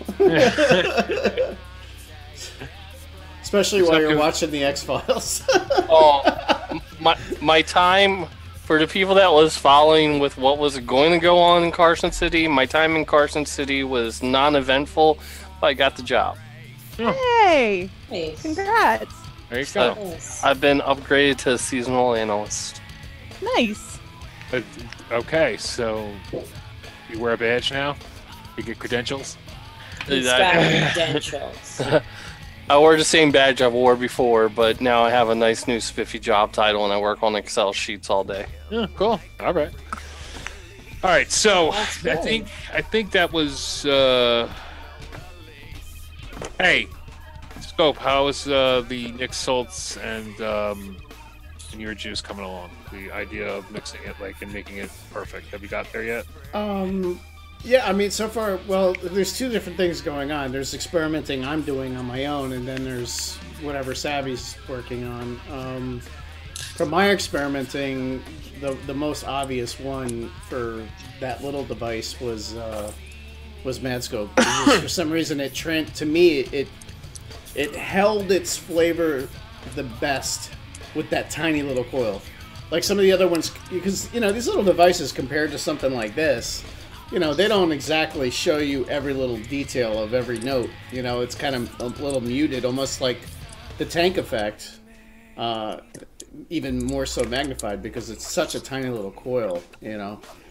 Especially while you're watching the X-Files. Oh, my time, for the people that was following with what was going to go on in Carson City, my time in Carson City was non-eventful, but I got the job. Hey! Congrats! There you go. I've been upgraded to seasonal analyst. Nice. Okay, so you wear a badge now? You get credentials? He's got credentials. I wore the same badge I wore before, but now I have a nice new spiffy job title and I work on Excel sheets all day. Yeah, cool. All right. All right, so I think that was hey, Scope, how is the Nick Schultz and your juice coming along? The idea of mixing it and making it perfect. Have you got there yet? Yeah, I mean, so far, well, there's 2 different things going on. There's experimenting I'm doing on my own, and then there's whatever Savvy's working on. From my experimenting, the most obvious one for that little device was Madscope. For some reason, to me, it held its flavor the best with that tiny little coil. Like some of the other ones, because, these little devices compared to something like this, they don't exactly show you every little detail of every note. It's kind of a little muted, almost like the tank effect, even more so magnified because it's such a tiny little coil,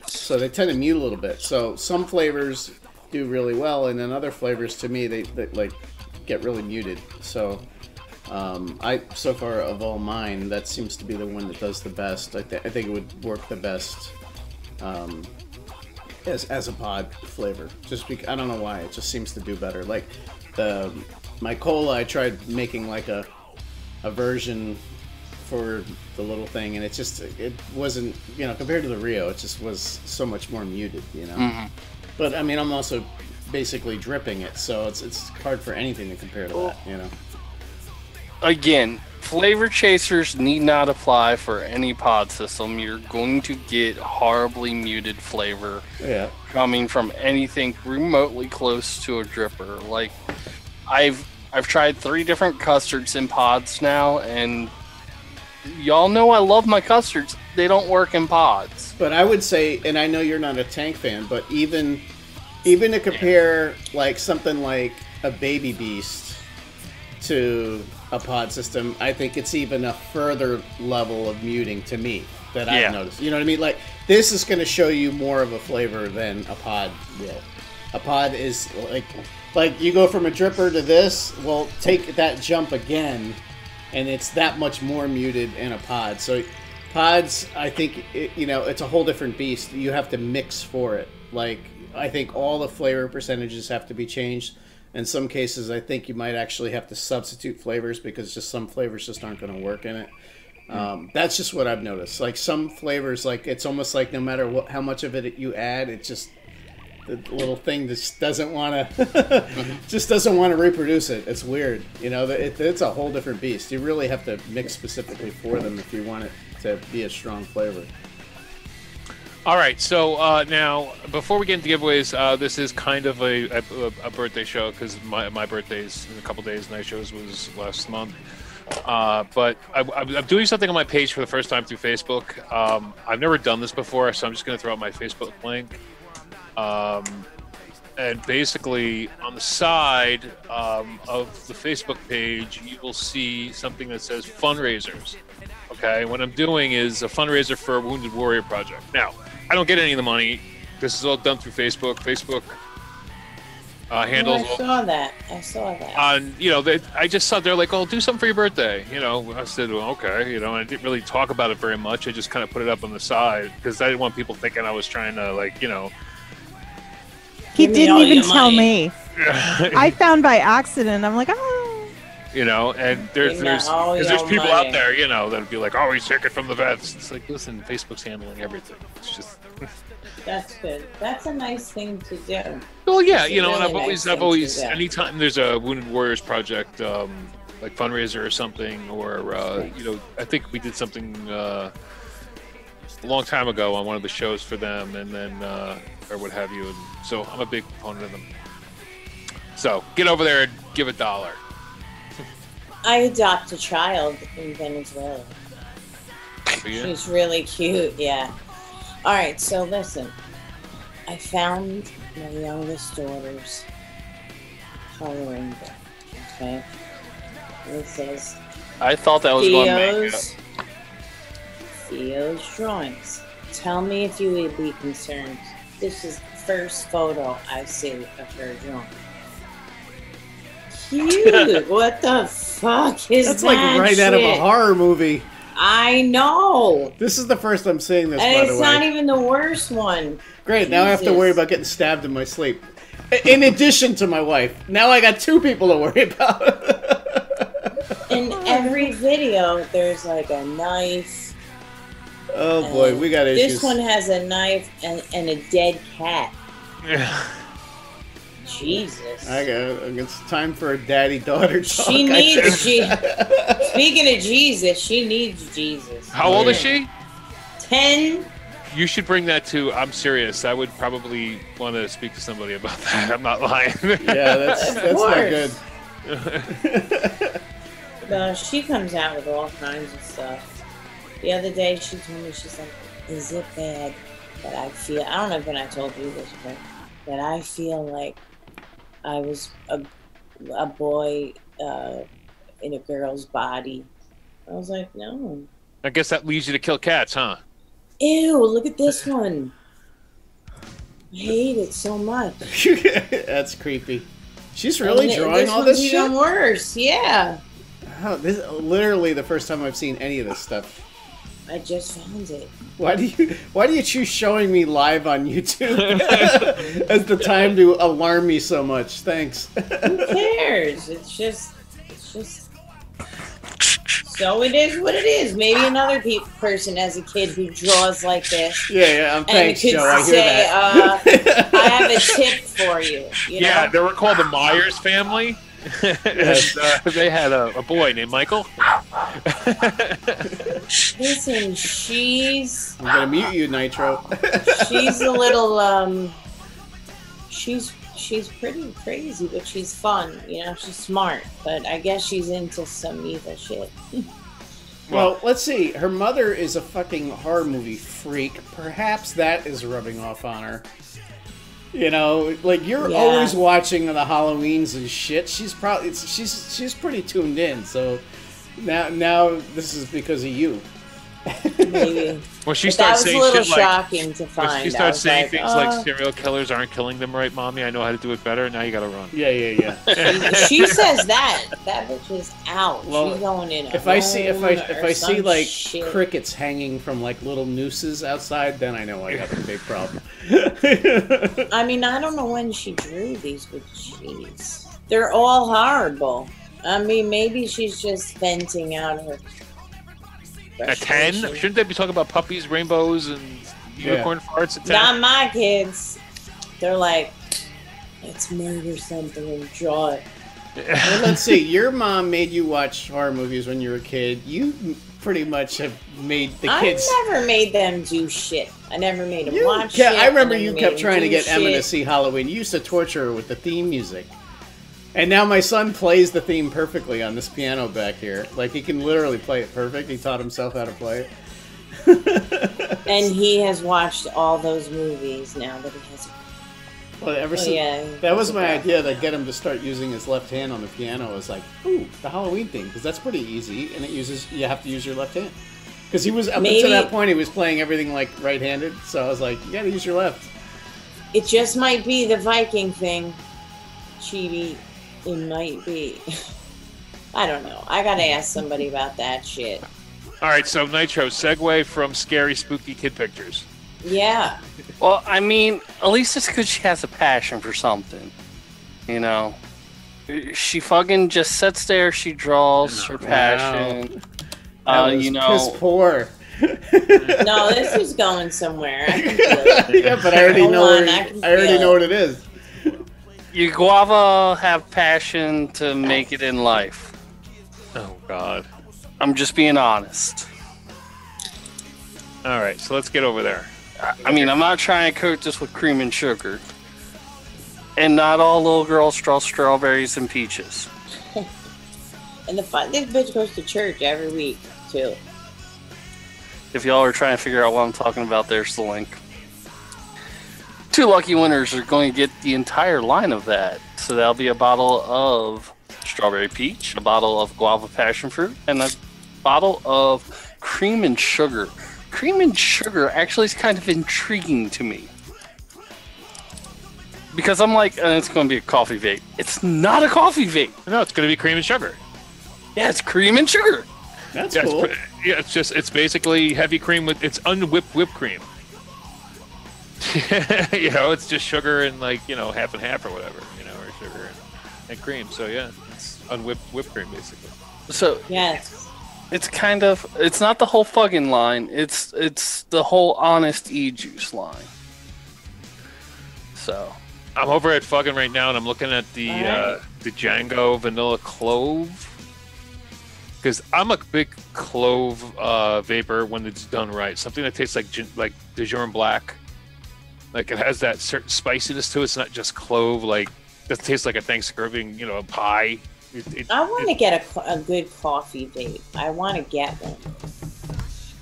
So they tend to mute a little bit. So some flavors do really well, and then other flavors, to me, they like get really muted. So so far of all mine, that seems to be the one that does the best. I think it would work the best as a pod flavor. I don't know why, it just seems to do better. Like my cola, I tried making like a version for the little thing, and it wasn't, compared to the Rio, it just was so much more muted, Mm-hmm. But I mean, I'm also basically dripping it, so it's hard for anything to compare to that, Again, flavor chasers need not apply for any pod system. You're going to get horribly muted flavor coming from anything remotely close to a dripper. Like, I've tried 3 different custards in pods now, and y'all know I love my custards. They don't work in pods. But I would say, and I know you're not a tank fan, but even to compare like something like a Baby Beast to a pod system, I think it's even a further level of muting to me that I've noticed. You know what I mean? Like, this is going to show you more of a flavor than a pod will. A pod is like you go from a dripper to this, well, take that jump again, and it's that much more muted in a pod. So pods, I think, it's a whole different beast. You have to mix for it. Like, I think all the flavor percentages have to be changed. In some cases, I think you might actually have to substitute flavors because just some flavors just aren't going to work in it. That's just what I've noticed. Like some flavors, like it's almost like no matter how much of it you add, the little thing just doesn't want to reproduce it. It's weird, you know. It's a whole different beast. You really have to mix specifically for them if you want it to be a strong flavor. All right, so now before we get into giveaways, this is kind of a birthday show because my birthday's in a couple days. Night shows was last month, but I'm doing something on my page for the first time through Facebook. I've never done this before, so I'm just going to throw out my Facebook link. And basically, on the side of the Facebook page, you will see something that says fundraisers. Okay, what I'm doing is a fundraiser for a Wounded Warrior project. Now, I don't get any of the money. This is all done through Facebook. Facebook handles. I saw that. You know, I just saw they're like, "Oh, do something for your birthday." You know, I said, "Well, okay." You know, and I didn't really talk about it very much. I just kind of put it up on the side because I didn't want people thinking I was trying to, like, you know. He didn't even tell me. I found by accident. I'm like, oh. You know, and there's people out there, you know, that'd be like, "Oh, he's taking from the vets." It's like, listen, Facebook's handling everything. It's just. That's good. That's a nice thing to do. Well, yeah, It's you know, really and I've always, nice thing to do. anytime there's a Wounded Warriors project, like fundraiser or something, or you know, I think we did something a long time ago on one of the shows for them, and then or what have you. And so I'm a big proponent of them. So get over there and give $1. I adopt a child in Venezuela. She's really cute, yeah. All right, so listen. I found my youngest daughter's coloring book, okay? It says... I thought that was going to make it. Theo's drawings. Tell me if you would be concerned. This is the first photo I see of her drawing. Cute! What the fuck is That's that? That's like right out of a horror movie. I know. This is the first I'm seeing this, And by the way. it's not even the worst one. Great, now I have to worry about getting stabbed in my sleep. In addition to my wife. Now I got 2 people to worry about. In every video, there's like a knife. Oh boy, we got issues. This one has a knife and a dead cat. Yeah. Jesus. It's time for a daddy-daughter talk. Speaking of Jesus, she needs Jesus. How old is she? 10. You should bring that to. I'm serious. I would probably want to speak to somebody about that. I'm not lying. Yeah, that's not good. No, she comes out with all kinds of stuff. The other day, she told me, she's like, "Is it bad that I feel?" I don't know if I told you this, but that I feel like I was a boy in a girl's body. I was like, no. I guess that leads you to kill cats, huh? Ew, look at this one. I hate it so much. That's creepy. She's really drawing all this shit? Even worse, yeah. Oh, this is literally the first time I've seen any of this stuff. I just found it. Why do you choose showing me live on YouTube as the time to alarm me so much? Thanks. Who cares? It's just. So it is what it is. Maybe another person as a kid who draws like this. Yeah. Thanks, Joe. I hear that. I have a tip for you. Yeah, they were called the Myers family. Yes. And, they had a boy named Michael. Listen, I'm gonna mute you, Nitro. She's a little she's pretty crazy, but she's fun. You know, she's smart, but I guess she's into some evil shit. Well, let's see. Her mother is a fucking horror movie freak. Perhaps that is rubbing off on her. You know, like you're always watching the Halloweens and shit. She's probably she's pretty tuned in. So now this is because of you. Maybe. When she starts saying shit, that was a little shit shocking to find. When she starts saying things like serial killers aren't killing them right, mommy. I know how to do it better. Now you gotta run. Yeah. She says that bitch is out. Well, she's going in. If I see like crickets hanging from like little nooses outside, then I know I have a big problem. I mean, I don't know when she drew these, but jeez, they're all horrible. I mean, maybe she's just venting out her. At 10? Shouldn't they be talking about puppies, rainbows, and unicorn farts at 10? Not my kids. They're like, let's murder something and draw it. Well, let's see. Your mom made you watch horror movies when you were a kid. You pretty much have made the kids. I never made them do shit. I never made them watch shit. I remember you kept trying to get Emma to see Halloween. You used to torture her with the theme music. And now my son plays the theme perfectly on this piano back here. Like, he can literally play it perfect. He taught himself how to play it. And he has watched all those movies now that he has. Well, that was my idea, to get him to start using his left hand on the piano. Is like, ooh, the Halloween thing, because that's pretty easy, and you have to use your left hand. Because he was, up until that point, he was playing everything like right-handed, so I was like, you gotta use your left. It just might be the Viking thing, Chibi. It might be. I don't know. I gotta ask somebody about that shit. All right, so Nitro, segue from scary, spooky kid pictures. Yeah. Well, I mean, at least it's because she has a passion for something. You know? She fucking just sits there, she draws her passion. You know. Piss poor. No, this is going somewhere. I can feel it. Yeah, but I already know what it is. You guava have passion to make it in life. Oh, God. I'm just being honest. All right, so let's get over there. I mean, I'm not trying to coat this with cream and sugar. And not all little girls straw strawberries and peaches. And this bitch goes to church every week, too. If y'all are trying to figure out what I'm talking about, there's the link. 2 lucky winners are going to get the entire line of that. So that'll be a bottle of strawberry peach, a bottle of guava passion fruit, and a bottle of cream and sugar. Cream and sugar actually is kind of intriguing to me. Because I'm like, it's going to be a coffee vape. It's not a coffee vape. No, it's going to be cream and sugar. Yeah, it's cream and sugar. That's cool. It's basically heavy cream with, it's unwhipped whipped cream. You know, it's just sugar and half and half or whatever, or sugar and cream. So yeah, it's unwhipped whipped cream basically. So yes, it's not the whole fucking line. It's the whole Honest E-Juice line. So I'm over at fucking right now, and I'm looking at the Django Vanilla Clove. Because I'm a big clove vapor when it's done right. Something that tastes like Dijon Black. Like, it has that certain spiciness to it. It's not just clove. Like, it tastes like a Thanksgiving, pie. I want to get a good coffee vape. I want to get one.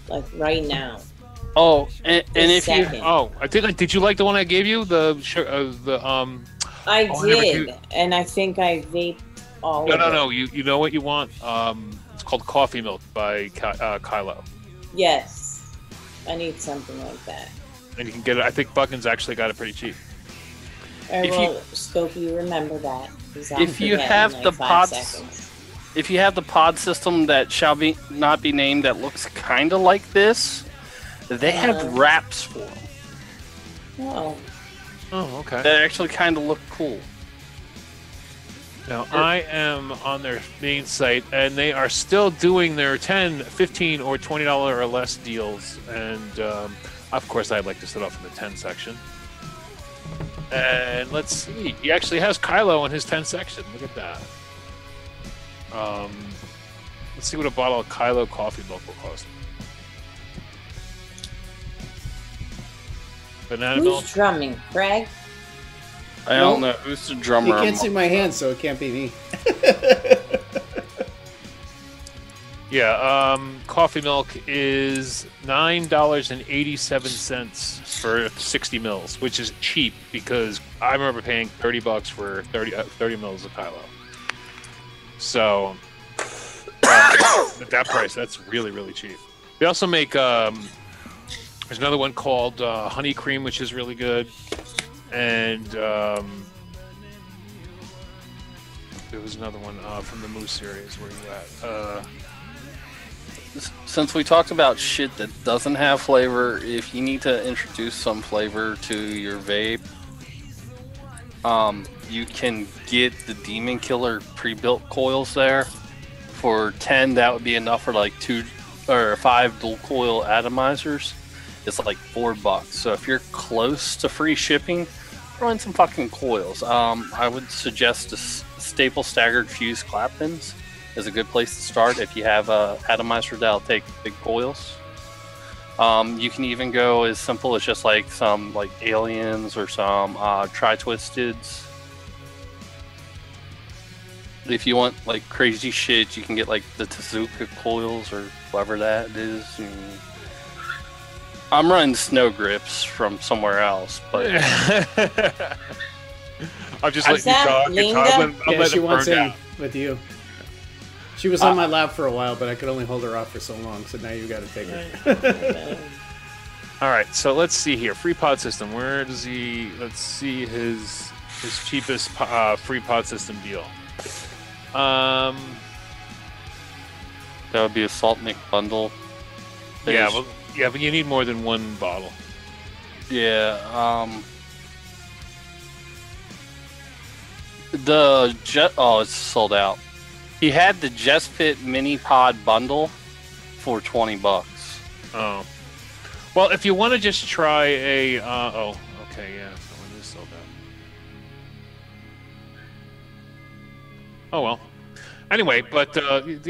Like, right now. Oh, and if you... Oh, did you like the one I gave you? I did, and I think I vaped all of it. No. You know what you want? It's called Coffee Milk by Kylo. Yes. I need something like that. And you can get it. I think Buckins actually got it pretty cheap. Scopey, remember that. If you have the pod system that shall not be named that looks kind of like this, they have wraps for them. Oh. Oh, okay. That actually kind of look cool. Now, I am on their main site, and they are still doing their $10, $15, or $20 or less deals. And, of course, I'd like to sit off in the 10 section. And let's see. He actually has Kylo in his 10 section. Look at that. Let's see what a bottle of Kylo coffee milk will cost. Banana milk. Who's drumming? Craig? I don't know. Who's the drummer? You can't see my hands, so it can't be me. Yeah, coffee milk is $9.87 for 60 mils, which is cheap because I remember paying $30 for 30 mils of Kylo. So, at that price, that's really, really cheap. They also make, there's another one called Honey Cream, which is really good. And there was another one from the Moose series. Where you at? Since we talked about shit that doesn't have flavor, if you need to introduce some flavor to your vape, you can get the Demon Killer pre-built coils there. For 10, that would be enough for like 2 or 5 dual coil atomizers. It's like $4. So if you're close to free shipping, throw in some fucking coils. I would suggest a staple staggered fuse clap pins is a good place to start if you have a atomizer that'll take big coils. You can even go as simple as just like some like aliens or some tri-twisteds. If you want like crazy shit, you can get like the Tezuka coils or whatever that is. I'm running snow grips from somewhere else, but I'm just letting you talk. Yeah, she wants in with you. She was on my lap for a while, but I could only hold her off for so long, so now you got to take her. All right, so let's see here. Free pod system. Where does he? Let's see his cheapest free pod system deal. That would be a Salt Nick bundle. Yeah, but you need more than one bottle. Yeah. It's sold out. He had the Just Fit Mini Pod bundle for $20. Oh. Well, if you want to just try a okay, yeah, that one is sold out. Oh well. Anyway, but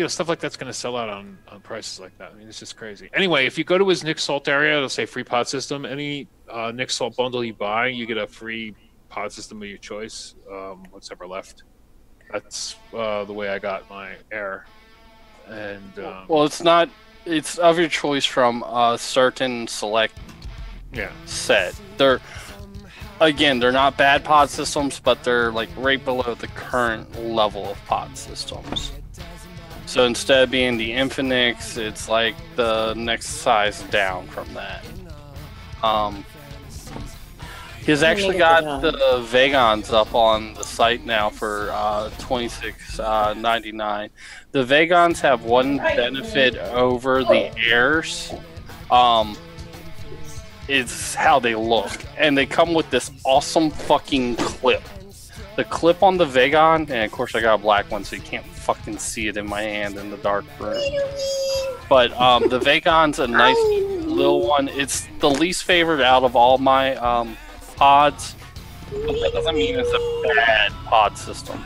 stuff like that's going to sell out on prices like that. I mean, it's just crazy. Anyway, if you go to his Nick Salt area, it'll say free pod system. Any Nick Salt bundle you buy, you get a free pod system of your choice. What's ever left. That's the way I got my air. And well, it's not. It's of your choice from a certain select set. They're not bad pod systems, but they're like right below the current level of pod systems. So instead of being the Infinix, it's like the next size down from that. He's actually got the Vagons up on the site now for $26.99. The Vagons have one benefit over the Airs. It's how they look, and they come with this awesome fucking clip. The clip on the Vagon, and of course I got a black one, so you can't fucking see it in my hand in the dark room. But the Vagon's a nice little one. It's the least favorite out of all my pods, but that doesn't mean it's a bad pod system.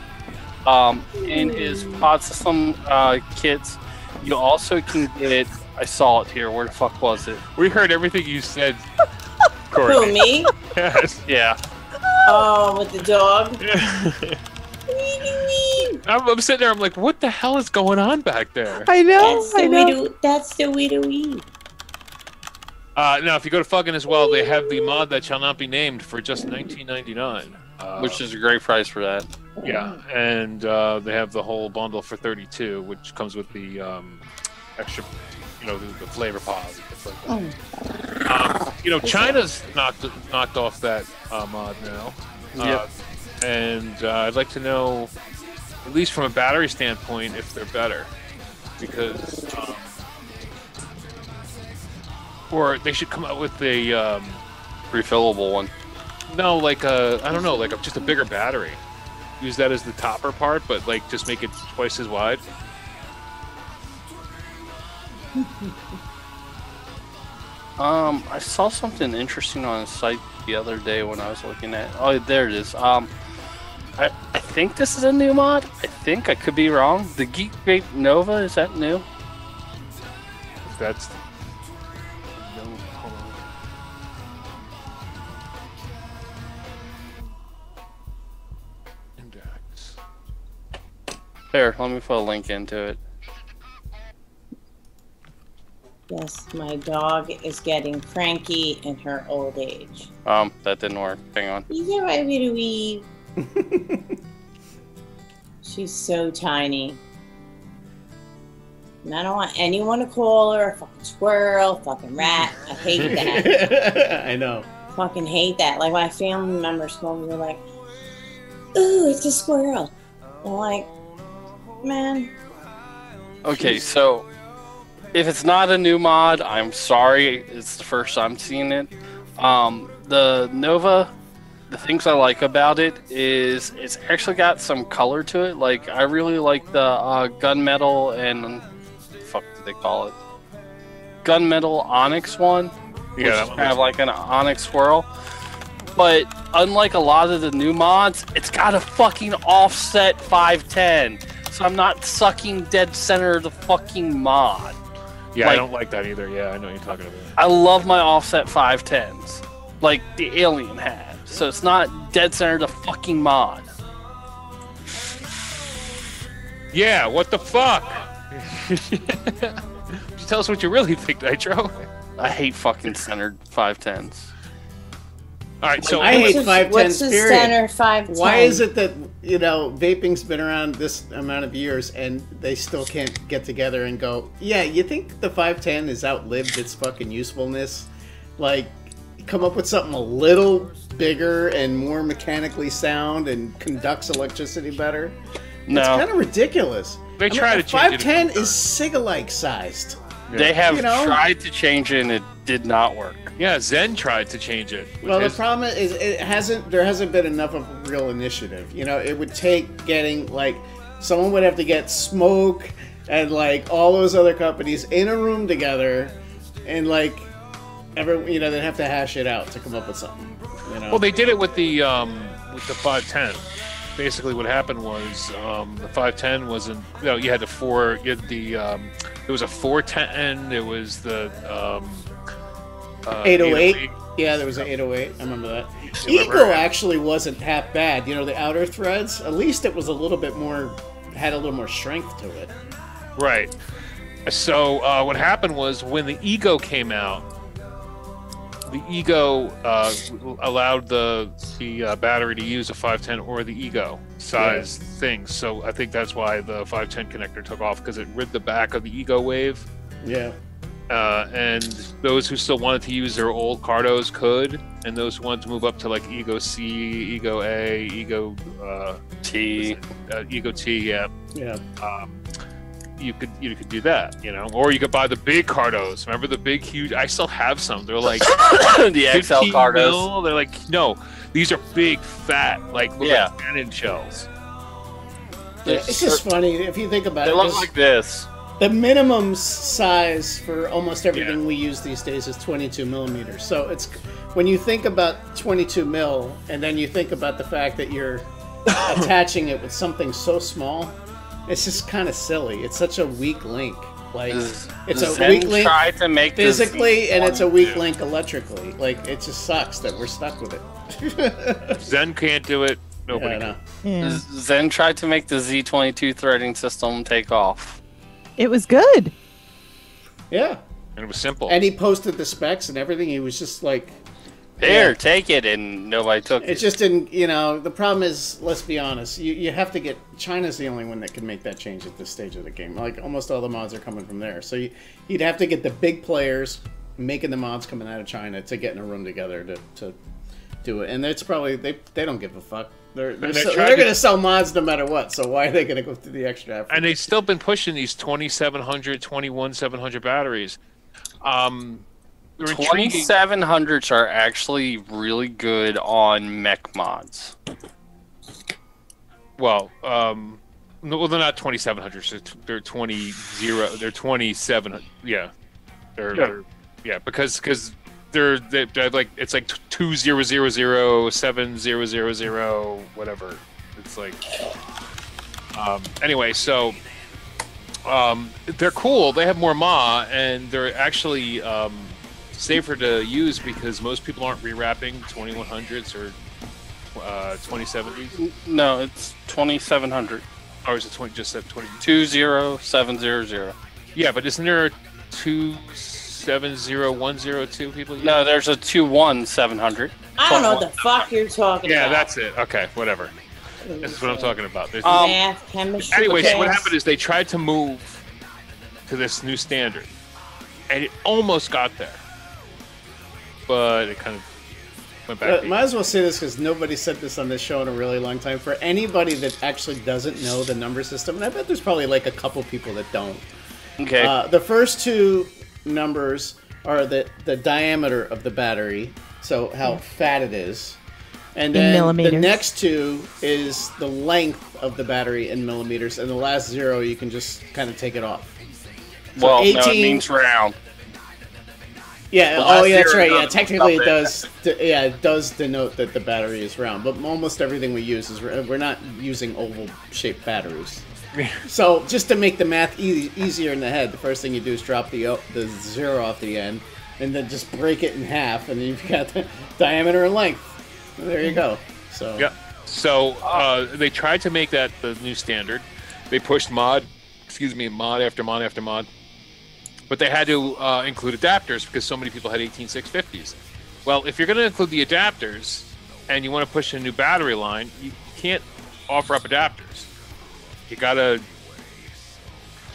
In his pod system kits, you also can get. I saw it here. Where the fuck was it? We heard everything you said, Corey. Who, me? Yes. Yeah. Oh, with the dog? I'm sitting there, I'm like, what the hell is going on back there? I know, That's the way to eat. Now, if you go to Fuggin' as well, they have the mod that shall not be named for just $19.99. Which is a great price for that. Yeah, and they have the whole bundle for $32, which comes with the extra, the flavor pods. China's knocked off that mod now. Yep. And I'd like to know, at least from a battery standpoint, if they're better. Because, or they should come out with a refillable one. No, like I don't know, like just a bigger battery. Use that as the topper part, but like just make it twice as wide. I saw something interesting on the site the other day when I was looking at. Oh, there it is. I think this is a new mod. I think I could be wrong. The Geek Vape Nova, is that new? If that's no, hold on. Index. There, let me put a link into it. Yes, my dog is getting cranky in her old age. That didn't work. Hang on. Yeah, right, wee. She's so tiny. And I don't want anyone to call her a fucking squirrel, fucking rat. I hate that. I know. Fucking hate that. Like, my family members told me, they're like, ooh, it's a squirrel. I'm like, man. Okay, so if it's not a new mod, I'm sorry. It's the first I'm seeing it. The Nova, the things I like about it is it's actually got some color to it. Like, I really like the gunmetal and fuck do they call it? Gunmetal onyx one. Yeah, which is kind of like an onyx swirl. But unlike a lot of the new mods, it's got a fucking offset 510. So I'm not sucking dead center of the fucking mod. Yeah, like, I don't like that either. Yeah, I know what you're talking about. I love my offset 510s. Like the Alien had. So it's not dead center of the fucking mod. Yeah, what the fuck? Tell us what you really think, Nitro. I hate fucking centered 510s. All right, so I hate 510s. What's the center 510? Why is it that vaping's been around this amount of years and they still can't get together and go, yeah, you think the 510 has outlived its fucking usefulness? Like, come up with something a little bigger and more mechanically sound and conducts electricity better? No. It's kind of ridiculous. They try to change it. 510 is Cig-alike sized. Yeah. They have tried to change it and it did not work. Yeah, Zen tried to change it. Well, the problem is there hasn't been enough of a real initiative. It would take getting, like, someone would have to get Smoke and, like, all those other companies in a room together and, like, they'd have to hash it out to come up with something. Well, they did it with the 510. Basically, what happened was the 510 wasn't. You had there was a 410. There was the 808. Yeah, there was an 808. I remember that. Ego actually wasn't half bad. The outer threads. At least it was a little bit more. Had a little more strength to it. Right. So what happened was when the Ego came out. The Ego allowed the battery to use a 510 or the Ego size thing. So I think that's why the 510 connector took off, because it rid the back of the Ego wave. Yeah. And those who still wanted to use their old Cardos could, and those who wanted to move up to like Ego C, Ego A, Ego T, Ego T, yeah. Yeah. You could do that, or you could buy the big Cardos. Remember the big, huge? I still have some. They're like the XL Cardos. Mil. They're like, no, these are big, fat, like cannon shells. Yeah, it's just funny if you think about it. They look like this. The minimum size for almost everything we use these days is 22 millimeters. So it's when you think about 22 mil, and then you think about the fact that you're attaching it with something so small. It's just kind of silly. It's such a weak link. Like it's a weak link physically, and it's a weak link electrically. Like it just sucks that we're stuck with it. Zen can't do it. Nobody can. Yeah. Zen tried to make the Z22 threading system take off. It was good. Yeah. And it was simple. And he posted the specs and everything. He was just like, here, take it, and nobody took it. It just didn't, the problem is, let's be honest, you have to get, China's the only one that can make that change at this stage of the game. Like, almost all the mods are coming from there. So you'd have to get the big players making the mods coming out of China to get in a room together to do it. And it's probably, they don't give a fuck. They're going to sell mods no matter what, so why are they going to go through the extra effort? And they've still been pushing these 2700, 21700 batteries. 2700s are actually really good on mech mods. Well, no, they're not 2700s. They're 27. Yeah, because they're like it's like 2000 7000 whatever. It's like anyway. So they're cool. They have more Ma, and they're actually safer to use because most people aren't rewrapping 2100s or 2070s. No, it's 2700. Or is it 20? Just said 20. 20700. Yeah, but isn't there a 270102 people? No, there's a 21700. I don't know what the fuck you're talking about. Yeah, that's it. Okay, whatever. That's what I'm talking about. Math, chemistry. Anyway, so what happened is they tried to move to this new standard, and it almost got there. But it kind of went back. Might as well say this because nobody said this on this show in a really long time. For anybody that actually doesn't know the number system, and I bet there's probably like a couple people that don't. Okay. The first two numbers are the diameter of the battery, so how fat it is. And then the next two is the length of the battery in millimeters, and the last 0 you can just kind of take it off. So well, 18, no, it means round. Yeah. Well, That's right. Yeah, not technically it about does. It does denote that the battery is round, but almost everything we use is we're not using oval-shaped batteries. So just to make the math easier in the head, the first thing you do is drop the 0 off the end, and then just break it in half, and you've got the diameter and length. And there you go. So yeah. So they tried to make that the new standard. They pushed mod after mod after mod. But they had to include adapters because so many people had 18650s. Well, if you're going to include the adapters and you want to push a new battery line, you can't offer up adapters. You got to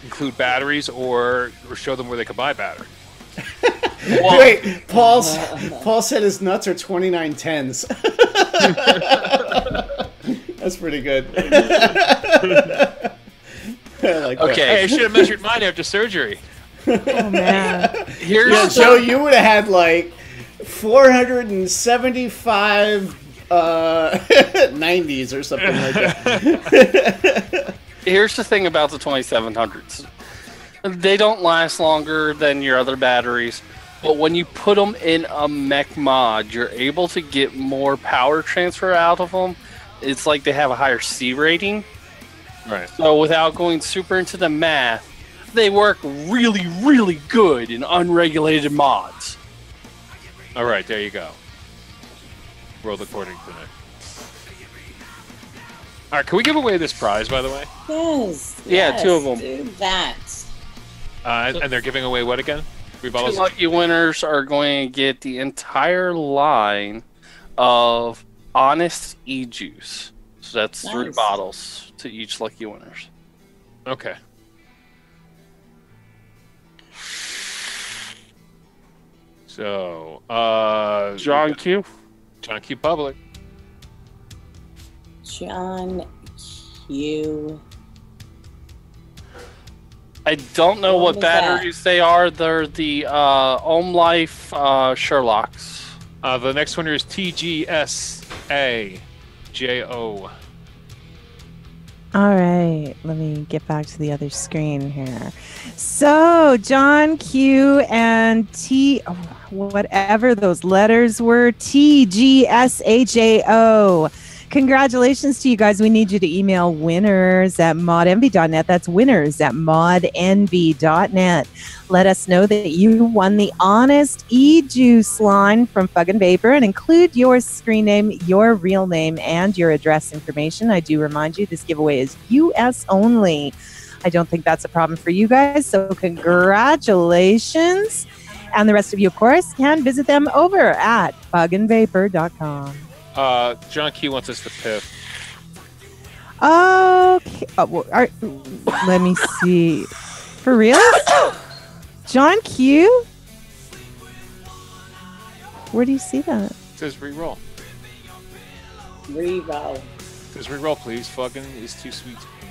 include batteries or show them where they could buy batteries. Well, wait, Paul said his nuts are 2910s. That's pretty good. Okay, hey, I should have measured mine after surgery. Oh man! Joe, you would have had like 475 90s or something like that. Here's the thing about the 2700s. They don't last longer than your other batteries, but when you put them in a mech mod, you're able to get more power transfer out of them. It's like they have a higher C rating. Right. So without going super into the math, they work really, really good in unregulated mods. All right, there you go. World according to it. All right, can we give away this prize, by the way? Yes. Yeah, 2 of them. Do that. And they're giving away what again? 2 lucky winners are going to get the entire line of Honest E-Juice. So that's 3 bottles to each lucky winners. Okay. So, John Q. John Q. Public. John Q. I don't know what batteries they are. They're the Ohm Life Sherlocks. The next one here is TGSAJO. All right, let me get back to the other screen here. So, John Q and T, whatever those letters were, TGSAJO. Congratulations to you guys. We need you to email winners@modnv.net. That's winners@modnv.net. Let us know that you won the Honest E-Juice line from Fuggin' Vapor and include your screen name, your real name, and your address information. I do remind you this giveaway is U.S. only. I don't think that's a problem for you guys, so congratulations. And the rest of you, of course, can visit them over at fugginvapor.com. John Q wants us to piff. Okay. Let me see. For real? John Q? Where do you see that? It says re-roll. Re-roll. It says re-roll, please. Fucking is too sweet for me.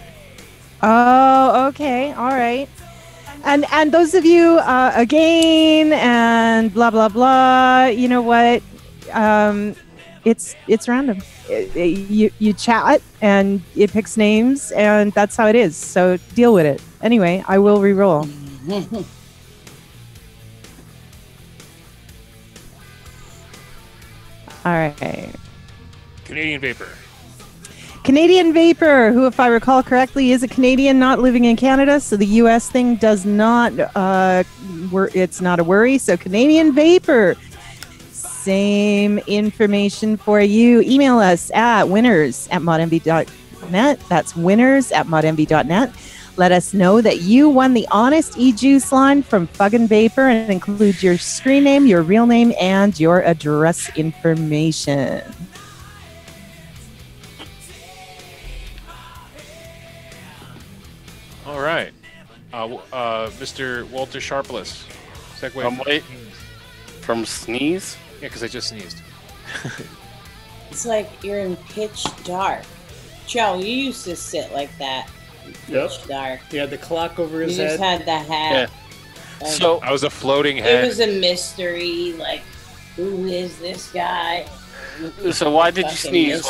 Oh, okay. All right. And those of you, again, and blah, blah, blah, you know what? It's random. You chat and it picks names and that's how it is. So deal with it. Anyway, I will re-roll. All right. Canadian Vapor. Canadian Vapor, who, if I recall correctly, is a Canadian not living in Canada. So the U.S. thing does not, it's not a worry. So Canadian Vapor. Same information for you. Email us at winners@modnv.net. That's winners@modnv.net. Let us know that you won the Honest E-Juice line from Fuggin' Vapor and include your screen name, your real name, and your address information. All right. Mr. Walter Sharpless. Segue. From sneeze? Yeah, because I just sneezed. It's like you're in pitch dark. Joe, you used to sit like that. Pitch dark. He had the clock over his head. You just had the hat. Yeah. So I was a floating head. It was a mystery. Like, who is this guy? So why did you sneeze?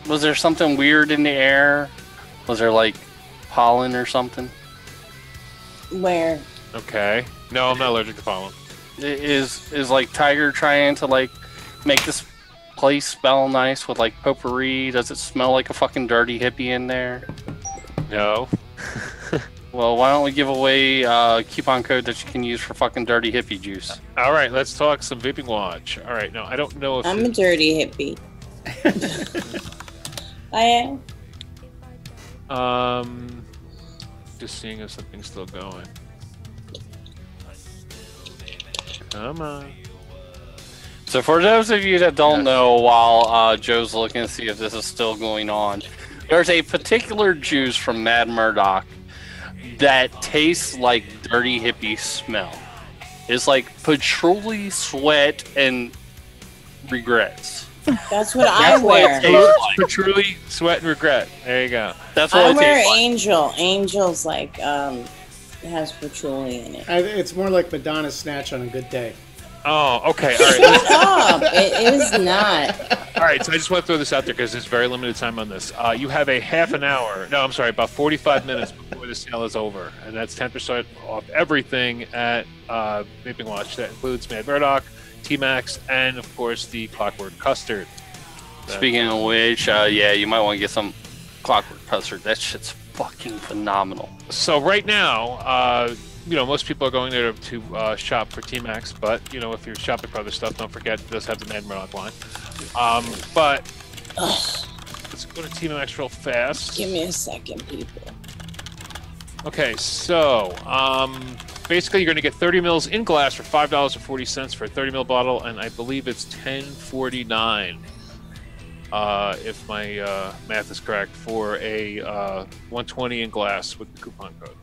Was there something weird in the air? Was there like pollen or something? Where? Okay. No, I'm not allergic to pollen. is like Tiger trying to like make this place smell nice with like potpourri? Does it smell like a fucking dirty hippie in there? No. Well, why don't we give away a coupon code that you can use for fucking dirty hippie juice? All right, let's talk some Vaping Watch. All right, now I don't know if I'm a dirty hippie. I am. Just seeing if something's still going. Come on. So for those of you that don't know, while Joe's looking to see if this is still going on, there's a particular juice from Mad Murdock that tastes like dirty hippie smell. It's like patchouli, sweat, and regrets. That's what I wear. Patchouli, sweat, and regret. There you go. That's what I it wear tastes like. Angel. Angel's like has patchouli in it. It's more like Madonna's Snatch on a good day. Oh, okay. All right. Shut up! It is not. All right, so I just want to throw this out there because there's very limited time on this. You have a half an hour. No, I'm sorry, about 45 minutes before the sale is over, and that's 10% off everything at Vaping Watch. That includes Mad Murdock, T-Max, and of course the Clockwork Custard. Speaking of which, yeah, you might want to get some Clockwork Custard. That shit's fucking phenomenal. So right now, you know, most people are going there to shop for T-Max, but, you know, if you're shopping for other stuff, don't forget it does have the Mad Murdock line. But let's go to T-Max real fast. Give me a second, people. Okay, so basically you're going to get 30 mils in glass for $5.40 for a 30 ml bottle, and I believe it's $10.49 if my math is correct, for a 120 in glass with the coupon code.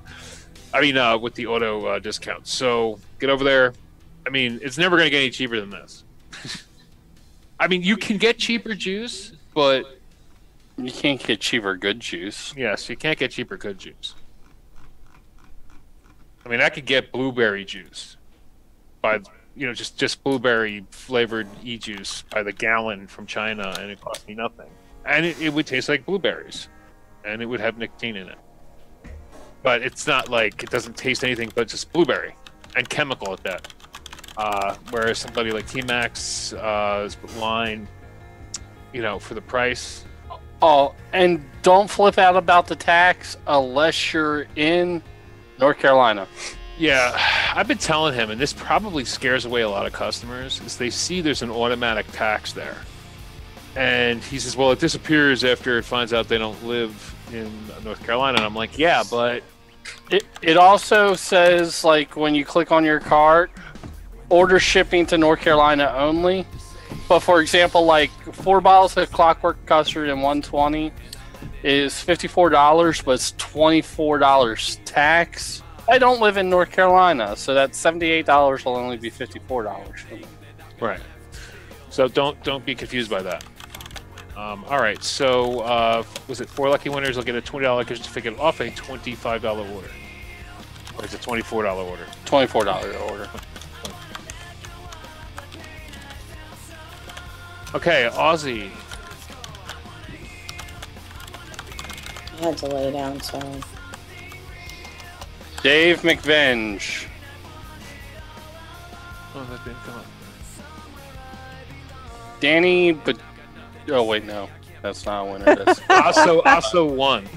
I mean, with the auto discount. So get over there. I mean, it's never going to get any cheaper than this. I mean, you can get cheaper juice, but you can't get cheaper good juice. Yes, you can't get cheaper good juice. I mean, I could get blueberry juice by, you know, just blueberry flavored e-juice by the gallon from China, and it cost me nothing. And it would taste like blueberries, and it would have nicotine in it. But it's not like, it doesn't taste anything but just blueberry and chemical at that. Whereas somebody like T-Max line, you know, for the price. Oh, and don't flip out about the tax unless you're in North Carolina. Yeah, I've been telling him, and this probably scares away a lot of customers, is they see there's an automatic tax there. And he says, well, it disappears after it finds out they don't live in North Carolina. And I'm like, yeah, but it also says, like, when you click on your cart, order shipping to North Carolina only. But for example, like 4 bottles of Clockwork Custard and 120 is $54, but it's $24 tax. I don't live in North Carolina, so that $78 will only be $54 for me. Right. So don't be confused by that. All right, so was it 4 lucky winners will get a $20 gift certificate off a $25 order? Or is it a $24 order? $24 order. Okay, Aussie. I had to lay down, sorry. Dave McVenge. Oh, that didn't come up. Danny, but oh wait, no, that's not a winner. That's also won.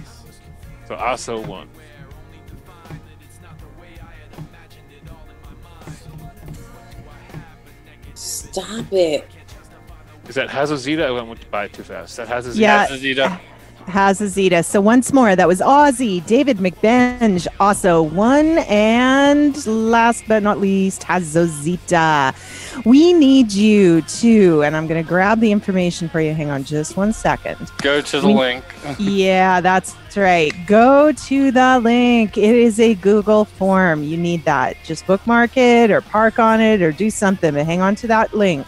So also won. Stop it. Is that Hazazita? I went by it too fast. That Hazazita. Yeah. Hazazita. Hazazita. So once more, that was Aussie. David McBenge also won. And last but not least, Hazazita. We need you to, and I'm going to grab the information for you. Hang on just 1 second. Go to the link. Yeah, that's right. Go to the link. It is a Google form. You need that. Just bookmark it or park on it or do something, but hang on to that link.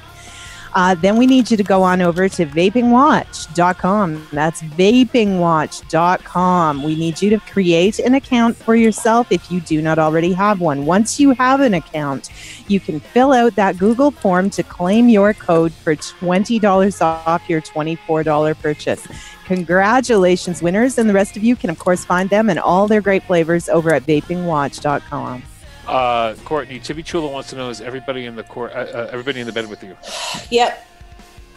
Then we need you to go on over to vapingwatch.com. That's vapingwatch.com. We need you to create an account for yourself if you do not already have one. Once you have an account, you can fill out that Google form to claim your code for $20 off your $24 purchase. Congratulations, winners. And the rest of you can, of course, find them and all their great flavors over at vapingwatch.com. Courtney, Chibi Chula wants to know: is everybody in the everybody in the bed with you? Yep.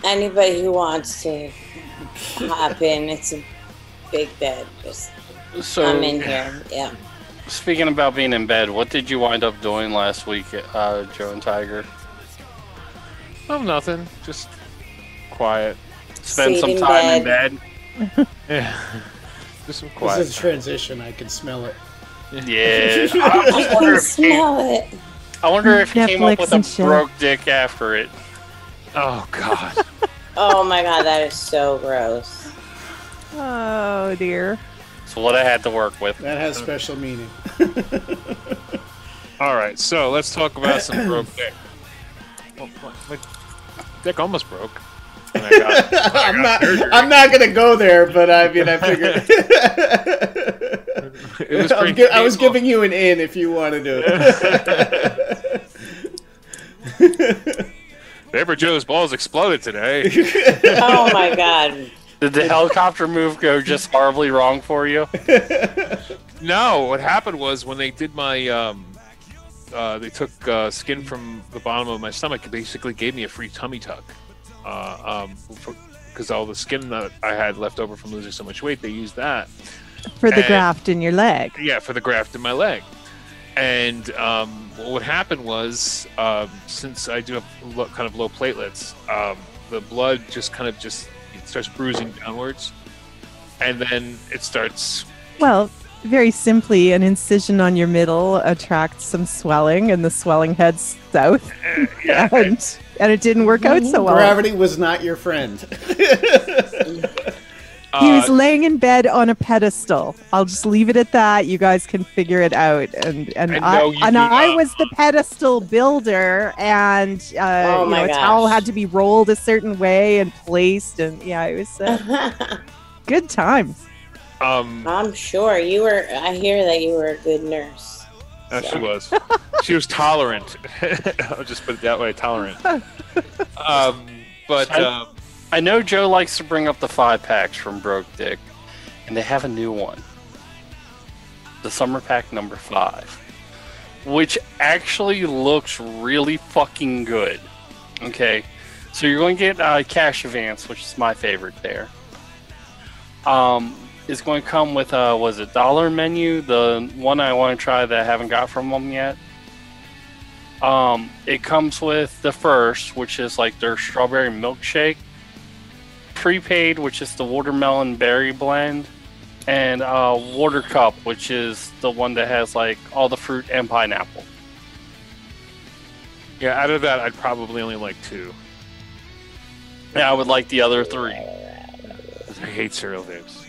Anybody who wants to hop in, it's a big bed. I'm in here. Yeah. Speaking about being in bed, what did you wind up doing last week, Joe and Tiger? Oh, nothing. Just quiet. Spend some time in bed. Yeah. Just some quiet. This is a transition. I can smell it. Yeah. I wonder if he came up with a broke dick after it. Oh, God. Oh, my God. That is so gross. Oh, dear. That's what I had to work with. That has special meaning. All right, so let's talk about some broke dick. Well, my dick almost broke. I'm not gonna go there, but I mean, I figured I was giving you an in if you want to do it. Vaporjoe's balls exploded today. Oh my God! Did the helicopter move go just horribly wrong for you? No, what happened was when they did my they took skin from the bottom of my stomach. It basically gave me a free tummy tuck. Because all the skin that I had left over from losing so much weight, they used that for the graft in your leg. Yeah, for the graft in my leg. And what happened was, since I do have kind of low platelets, the blood just it starts bruising downwards, and then it starts. Well, very simply, an incision on your middle attracts some swelling, and the swelling heads south. Yeah. And it didn't work out so well. Gravity was not your friend. He was laying in bed on a pedestal. I'll just leave it at that. You guys can figure it out. I was the pedestal builder, and a towel had to be rolled a certain way and placed, and it was good times. I'm sure you were. I hear that you were a good nurse. She was. She was tolerant. I'll just put it that way, tolerant. I know Joe likes to bring up the 5-packs from Broke Dick, and they have a new one. The Summer Pack number 5, which actually looks really fucking good. Okay, so you're going to get Cash Advance, which is my favorite there. Is going to come with Dollar Menu, the one I want to try that I haven't got from them yet. It comes with the first, which is like their strawberry milkshake, Prepaid, which is the watermelon berry blend, and Water Cup, which is the one that has like all the fruit and pineapple. Yeah, out of that, I'd probably only like 2. Yeah, I would like the other 3. I hate cereal vapes.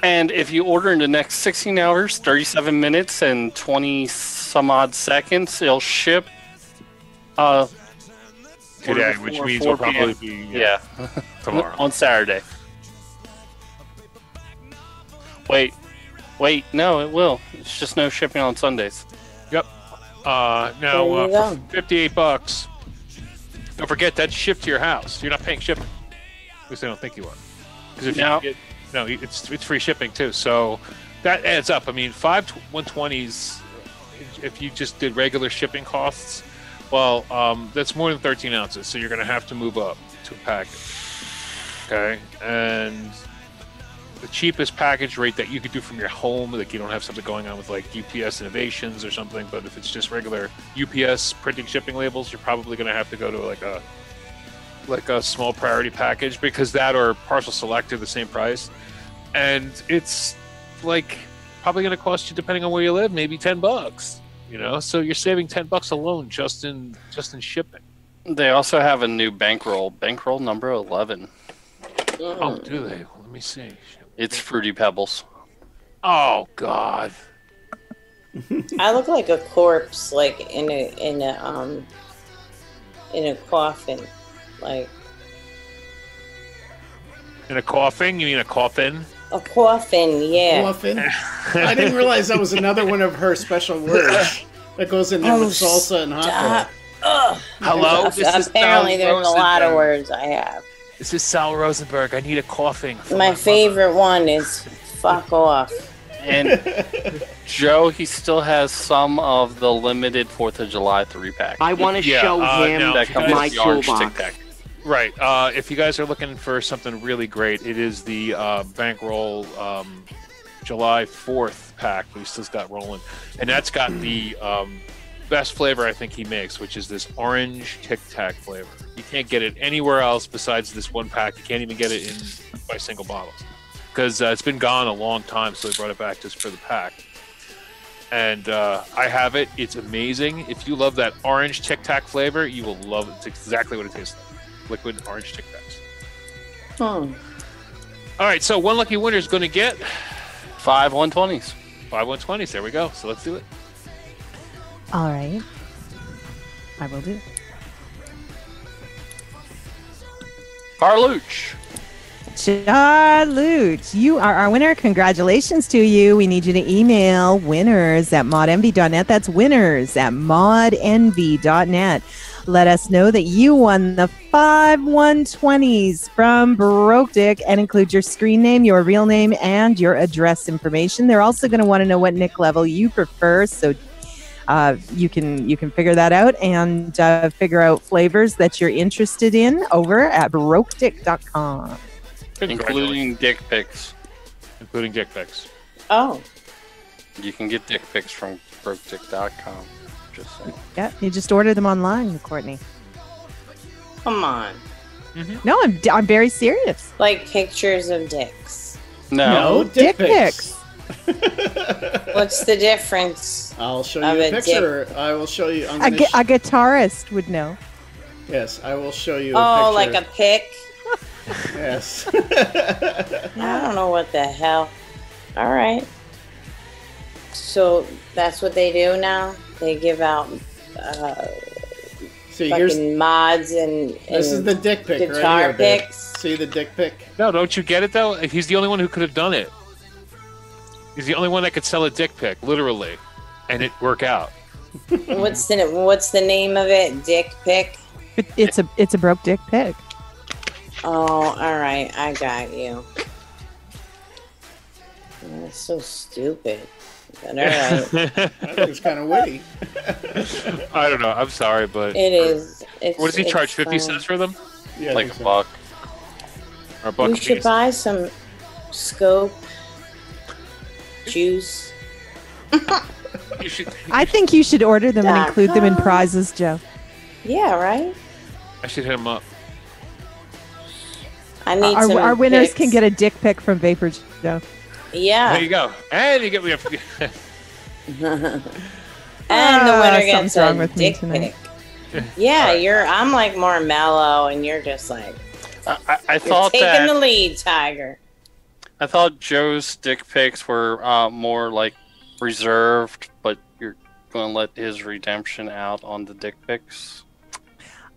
And if you order in the next 16 hours, 37 minutes, and 20 some odd seconds, it'll ship today, which means it'll probably be tomorrow. On Saturday. Wait, no, it will. It's just no shipping on Sundays. Yep. Now, for $58, don't forget that's shipped to your house. You're not paying shipping. At least I don't think you are. Because if you get... No, it's free shipping too, so that adds up. I mean, 5 120s, if you just did regular shipping costs, well, that's more than 13 ounces, so you're going to have to move up to a package. Okay, and the cheapest package rate that you could do from your home, like you don't have something going on with like UPS Innovations or something, but if it's just regular UPS printing shipping labels, you're probably going to have to go to like a small priority package, because that or Parcel Select are the same price, and it's like probably going to cost you, depending on where you live, maybe $10. So you're saving $10 alone just in shipping. They also have a new bankroll number 11. Oh, do they? Let me see. It's Fruity Pebbles. Oh God. I look like a corpse, like in a coffin. Like in a coffin? You mean a coffin? A coffin, yeah. Coffin? I didn't realize that was another one of her special words that goes in there with salsa and hot dog. Hello? Apparently there's a lot of words I have. This is Sal Rosenberg. I need a coughing. My favorite one is fuck off. And Joe, he still has some of the limited 4th of July 3-pack. I want to show him my toolbox. Right. If you guys are looking for something really great, it is the Bankroll July 4th pack that he still's got rolling. And that's got the best flavor I think he makes, which is this orange Tic Tac flavor. You can't get it anywhere else besides this one pack. You can't even get it by single bottles. Because it's been gone a long time, so they brought it back just for the pack. And I have it. It's amazing. If you love that orange Tic Tac flavor, you will love it. It's exactly what it tastes like. Liquid orange Tic Tacs. All right, so one lucky winner is going to get 5 120s. 5 120s. There we go. So let's do it. All right. I will do it. Carluch. Charlotte, you are our winner. Congratulations to you. We need you to email winners@modenvy.net. That's winners@modenvy.net. Let us know that you won the 5 120s from Broke Dick and include your screen name, your real name, and your address information. They're also going to want to know what Nick level you prefer, so you can figure that out and figure out flavors that you're interested in over at brokedick.com. Including dick pics. Including dick pics. Oh. You can get dick pics from brokedick.com. Just saying. Yeah, you just order them online, Courtney. Come on. No, I'm very serious. Like pictures of dicks. No, dick pics. What's the difference? I'll show you a picture. I will show you. A guitarist would know. Yes, I will show you a Oh, picture. like a pic? Yes. I don't know what the hell. All right. So that's what they do now? They give out See, fucking mods and this is the dick pic guitar right here, babe. pics. See the dick pic? No, don't you get it though? He's the only one who could have done it. He's the only one that could sell a dick pic, literally, and it work out. What's the name of it? Dick pic? It's a broke dick pic. Oh, all right. I got you. That's so stupid. But all right. I think it's kind of witty. I don't know. I'm sorry, but It is. What does he charge? 50 cents for them? Yeah, like a buck. Or a buck. You should buy some scope juice. I think you should order them and include them in prizes, Joe. Yeah, right? I should hit him up. I need some Our winners pics. can get a dick pic from Vaporjoe. Yeah. There you go. And you get me a... And the winner gets something's wrong a with me dick tonight. pic. Yeah, I'm like more mellow, and you're just like I thought taking that the lead, Tiger. I thought Joe's dick pics were more like reserved, but you're going to let his redemption out on the dick pics.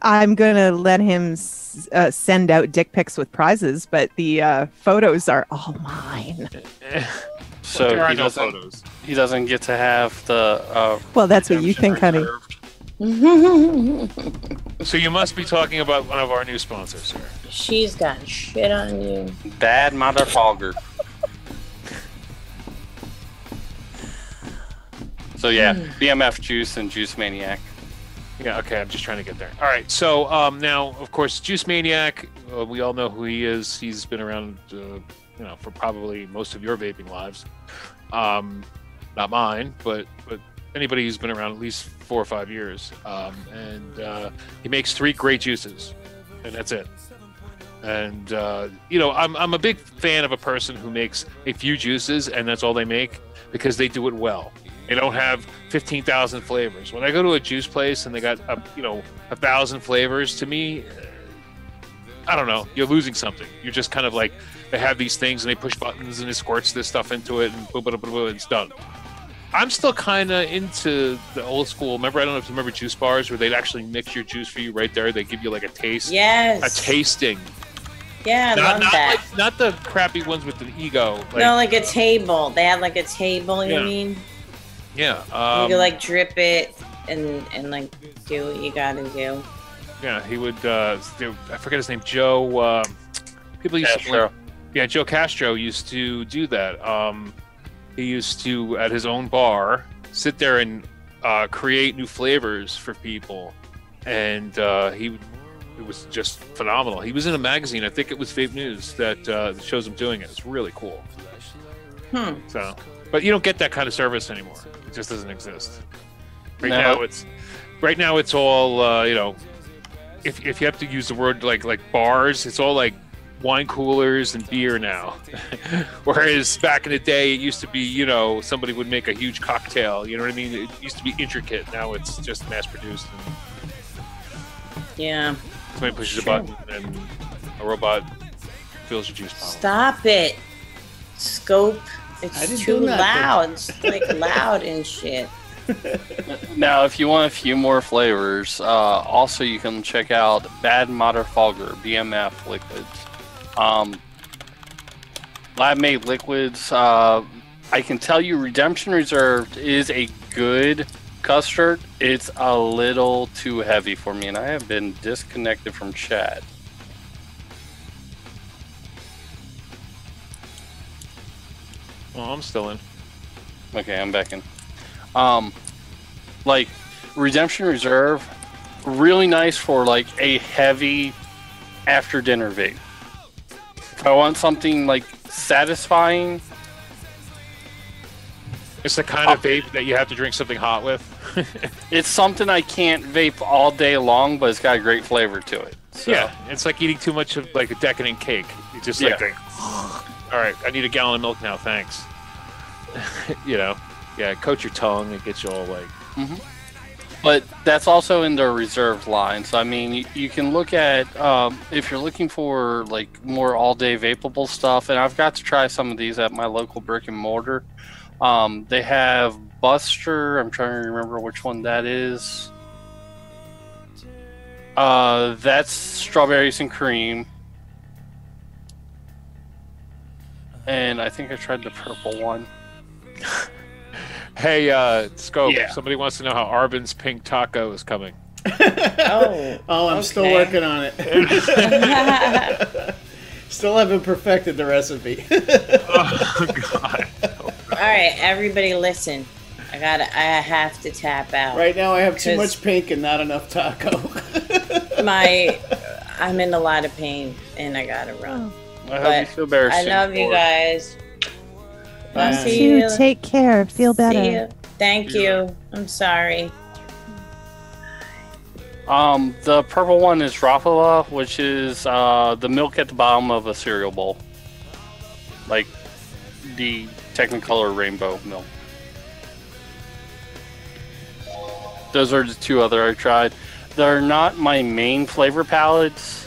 I'm going to let him send out dick pics with prizes, but the photos are all mine. So there are he no doesn't. photos. He doesn't get to have the. Well, that's what you think, honey. So you must be talking about one of our new sponsors, sir. She's got shit on you. Bad motherfucker. So yeah, BMF Juice and Juice Maniac. Yeah, okay, I'm just trying to get there. All right, so now, of course, Juice Maniac, we all know who he is. He's been around, for probably most of your vaping lives. Not mine, but anybody who's been around at least 4 or 5 years. And he makes 3 great juices, and that's it. And, I'm a big fan of a person who makes a few juices, and that's all they make, because they do it well. They don't have 15,000 flavors. When I go to a juice place and they got 1,000 flavors, to me, I don't know. You're losing something. You're just kind of like, they have these things and they push buttons and it squirts this stuff into it and boom, boom, boom, boom, it's done. I'm still kind of into the old school. Remember, I don't know if you remember juice bars where they'd actually mix your juice for you right there. They give you like a taste. Yes. A tasting. Yeah, I love that. Not the crappy ones with an ego. No, like a table. They had like a table, you mean? Yeah. You could like drip it and like do what you gotta do. Yeah, he would. I forget his name. Joe. People used Castro. to. Yeah, Joe Castro used to do that. he used to, at his own bar, sit there and create new flavors for people, and it was just phenomenal. He was in a magazine, I think it was Vape News, that shows him doing it. It's really cool. So, but you don't get that kind of service anymore. It just doesn't exist. Right now it's all you know. If you have to use the word like bars, it's all like wine coolers and beer now. Whereas back in the day, it used to be, you know, somebody would make a huge cocktail. You know what I mean? It used to be intricate. Now it's just mass produced. Yeah. Somebody pushes a button and a robot fills your juice bottle. Stop it, Scope. It's too loud. It's like loud and shit. Now, if you want a few more flavors, also you can check out Bad Matter Fogger, BMF liquids. Lab-made liquids. I can tell you Redemption Reserved is a good custard. It's a little too heavy for me, and I have been disconnected from chat. Well, I'm still in. Okay, I'm back in. Like Redemption Reserve, really nice for like a heavy after dinner vape. If I want something like satisfying, it's the kind of vape that you have to drink something hot with. It's something I can't vape all day long, but it's got a great flavor to it. So. Yeah, it's like eating too much of like a decadent cake. You just like think, all right, I need a gallon of milk now, thanks. You know, yeah, coat your tongue and get you all like. But that's also in the reserved line. So I mean, you can look at if you're looking for like more all-day vapable stuff. And I've got to try some of these at my local brick and mortar. They have Buster. I'm trying to remember which one that is. That's strawberries and cream. And I think I tried the purple one. Hey, Scope, somebody wants to know how Arbin's pink taco is coming. I'm still working on it. Still haven't perfected the recipe. Oh, God. All right, everybody listen. I have to tap out. Right now I have too much pink and not enough taco. I'm in a lot of pain and I gotta run. I hope you feel better soon. I love you guys. I'll see you. Take care. Feel better. See you. Thank you. I'm sorry. The purple one is Raffala, which is the milk at the bottom of a cereal bowl. Like the Technicolor rainbow milk. Those are the two other I tried. They're not my main flavor palettes,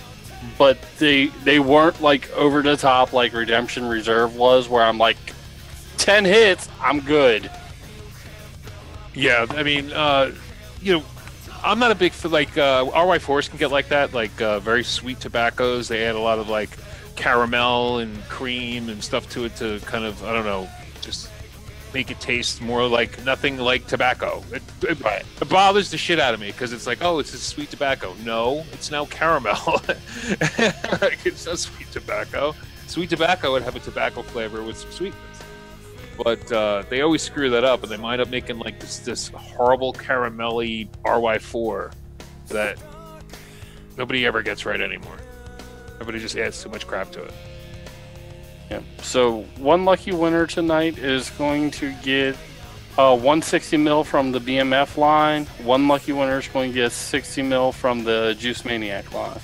but they weren't like over the top like Redemption Reserve was, where I'm like 10 hits, I'm good. Yeah, I mean, you know, I'm not a big like RY4s can get like that, like very sweet tobaccos. They add a lot of like caramel and cream and stuff to it to kind of, I don't know, just make it taste more like nothing like tobacco. It bothers the shit out of me because it's like, oh, it's a sweet tobacco. No, it's now caramel. Like, it's not sweet tobacco. Sweet tobacco would have a tobacco flavor with some sweetness. But they always screw that up, and they wind up making like this horrible caramelly RY4 that nobody ever gets right anymore. Everybody just adds too much crap to it. Yeah. So one lucky winner tonight is going to get 160 mil from the BMF line. One lucky winner is going to get 60 mil from the Juice Maniac line.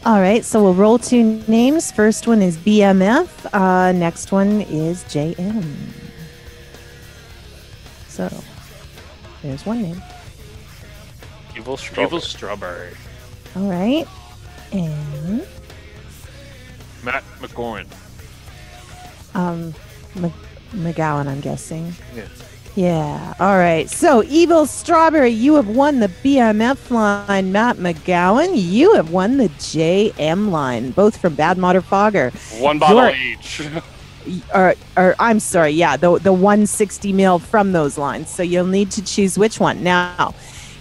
All right, so we'll roll two names. First one is BMF. Next one is JM. So there's one name. Evil Strawberry. Evil Strawberry. All right, and Matt McGowan. McGowan, I'm guessing. Yeah. Yeah. All right. So, Evil Strawberry, you have won the BMF line. Matt McGowan, you have won the JM line, both from Bad Matter Fogger. One bottle each. Or I'm sorry. Yeah, the 160 mil from those lines. So you'll need to choose which one. Now,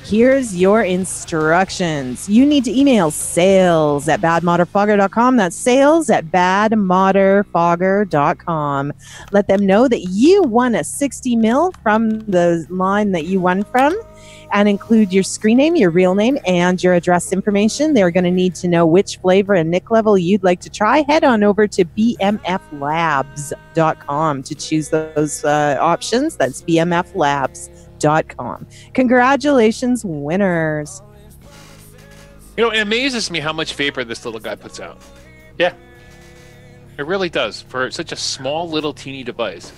Here's your instructions. You need to email sales@badmodderfogger.com. That's sales@badmodderfogger.com. Let them know that you won a 60 mil from the line that you won from, and include your screen name, your real name, and your address information. They're going to need to know which flavor and nic level you'd like to try. Head on over to bmflabs.com to choose those options. That's bmflabs.com. Congratulations, winners. You know, it amazes me how much vapor this little guy puts out. Yeah. It really does. For such a small, little, teeny device.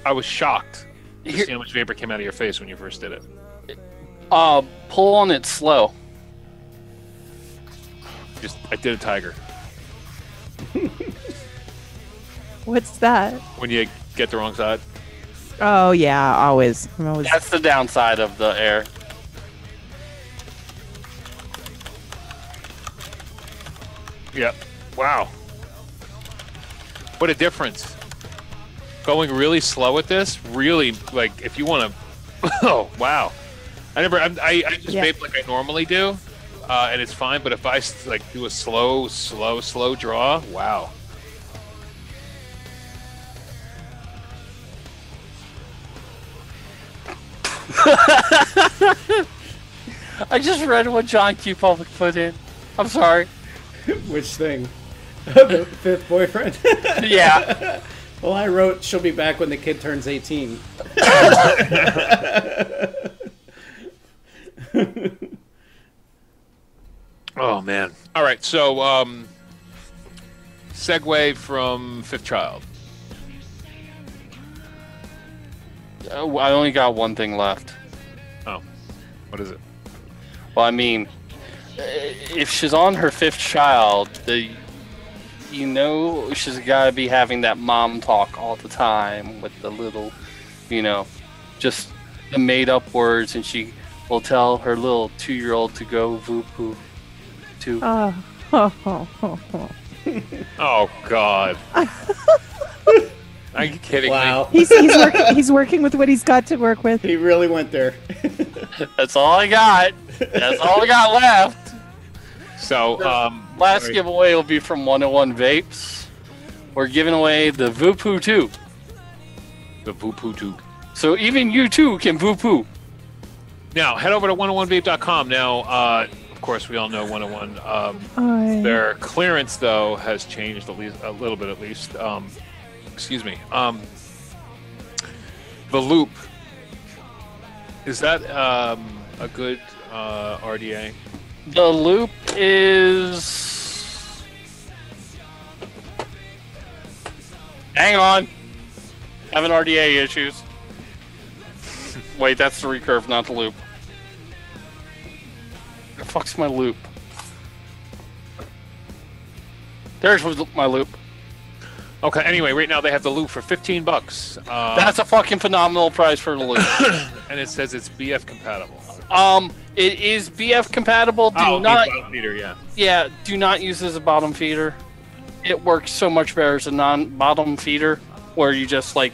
I was shocked to see how much vapor came out of your face when you first did it. Pull on it slow. I did a tiger. What's that? When you get the wrong side. Oh yeah, always. That's the downside of the air. Yep. Wow. What a difference. Going really slow with this, really, like, if you want to... Oh, wow. I just vape like I normally do, and it's fine, but if I, like, do a slow draw, wow. I just read what John Q. Public put in. I'm sorry. Which thing? The fifth boyfriend? Yeah. Well, I wrote, she'll be back when the kid turns 18. Oh, man. All right, so, segue from Fifth Child. I only got one thing left. Oh. What is it? Well, I mean, if she's on her fifth child, you know she's got to be having that mom talk all the time with the little, just the made-up words, and she will tell her little 2-year-old to go voo-poo too. Oh, God. Are you kidding me? He's working with what he's got to work with. He really went there. That's all I got. That's all I got left. So, last giveaway will be from 101 Vapes. We're giving away the Voopoo 2. The Voopoo 2. So even you too can Voopoo. Now, head over to 101vape.com. Now, of course, we all know 101. Their clearance, though, has changed a little bit at least. Excuse me. The loop. Is that a good RDA? The loop is... Hang on. Having RDA issues. Wait, that's the recurve, not the loop. The fuck's my loop? There's my loop. Okay, anyway, right now they have the loop for $15. That's a fucking phenomenal price for the loop. And it says it's BF compatible. It is BF compatible. Do bottom feeder, yeah. Yeah, do not use it as a bottom feeder. It works so much better as a non-bottom feeder, where you just, like,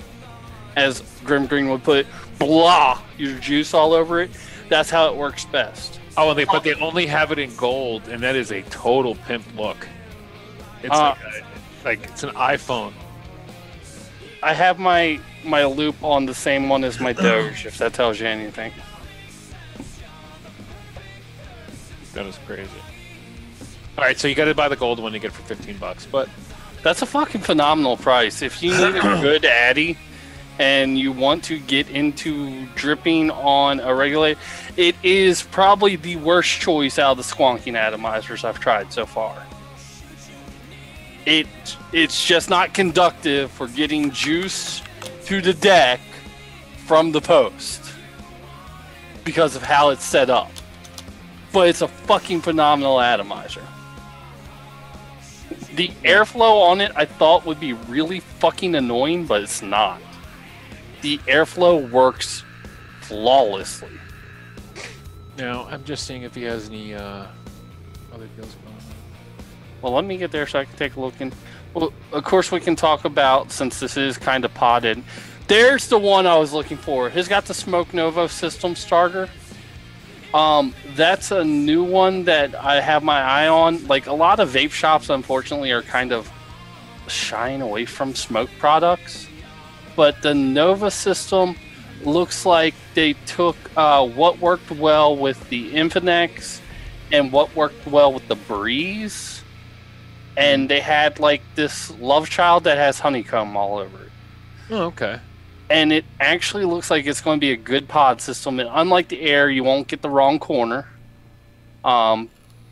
as Grim Green would put it, blah, your juice all over it. That's how it works best. Oh, and but they only have it in gold, and that is a total pimp look. It's like it's an iPhone. I have my loop on the same one as my Doge, if that tells you anything. That is crazy. All right, so you got to buy the gold one to get it for $15, but that's a fucking phenomenal price. If you need a good Addy and you want to get into dripping on a regulator, it is probably the worst choice out of the squonking atomizers I've tried so far. It's just not conductive for getting juice to the deck from the post because of how it's set up. But it's a fucking phenomenal atomizer. The airflow on it I thought would be really fucking annoying, but it's not. The airflow works flawlessly. Now, I'm just seeing if he has any other deals going on. Well, let me get there so I can take a look. Well, of course, we can talk about, since this is kind of potted, there's the one I was looking for. He's got the Smoke Novo system starter. That's a new one that I have my eye on. Like, a lot of vape shops, unfortunately, are kind of shying away from smoke products. But the Nova system looks like they took what worked well with the Infinex and what worked well with the Breeze. And they had, like, this love child that has honeycomb all over it. Oh, okay. And it actually looks like it's going to be a good pod system. And unlike the Air, you won't get the wrong corner.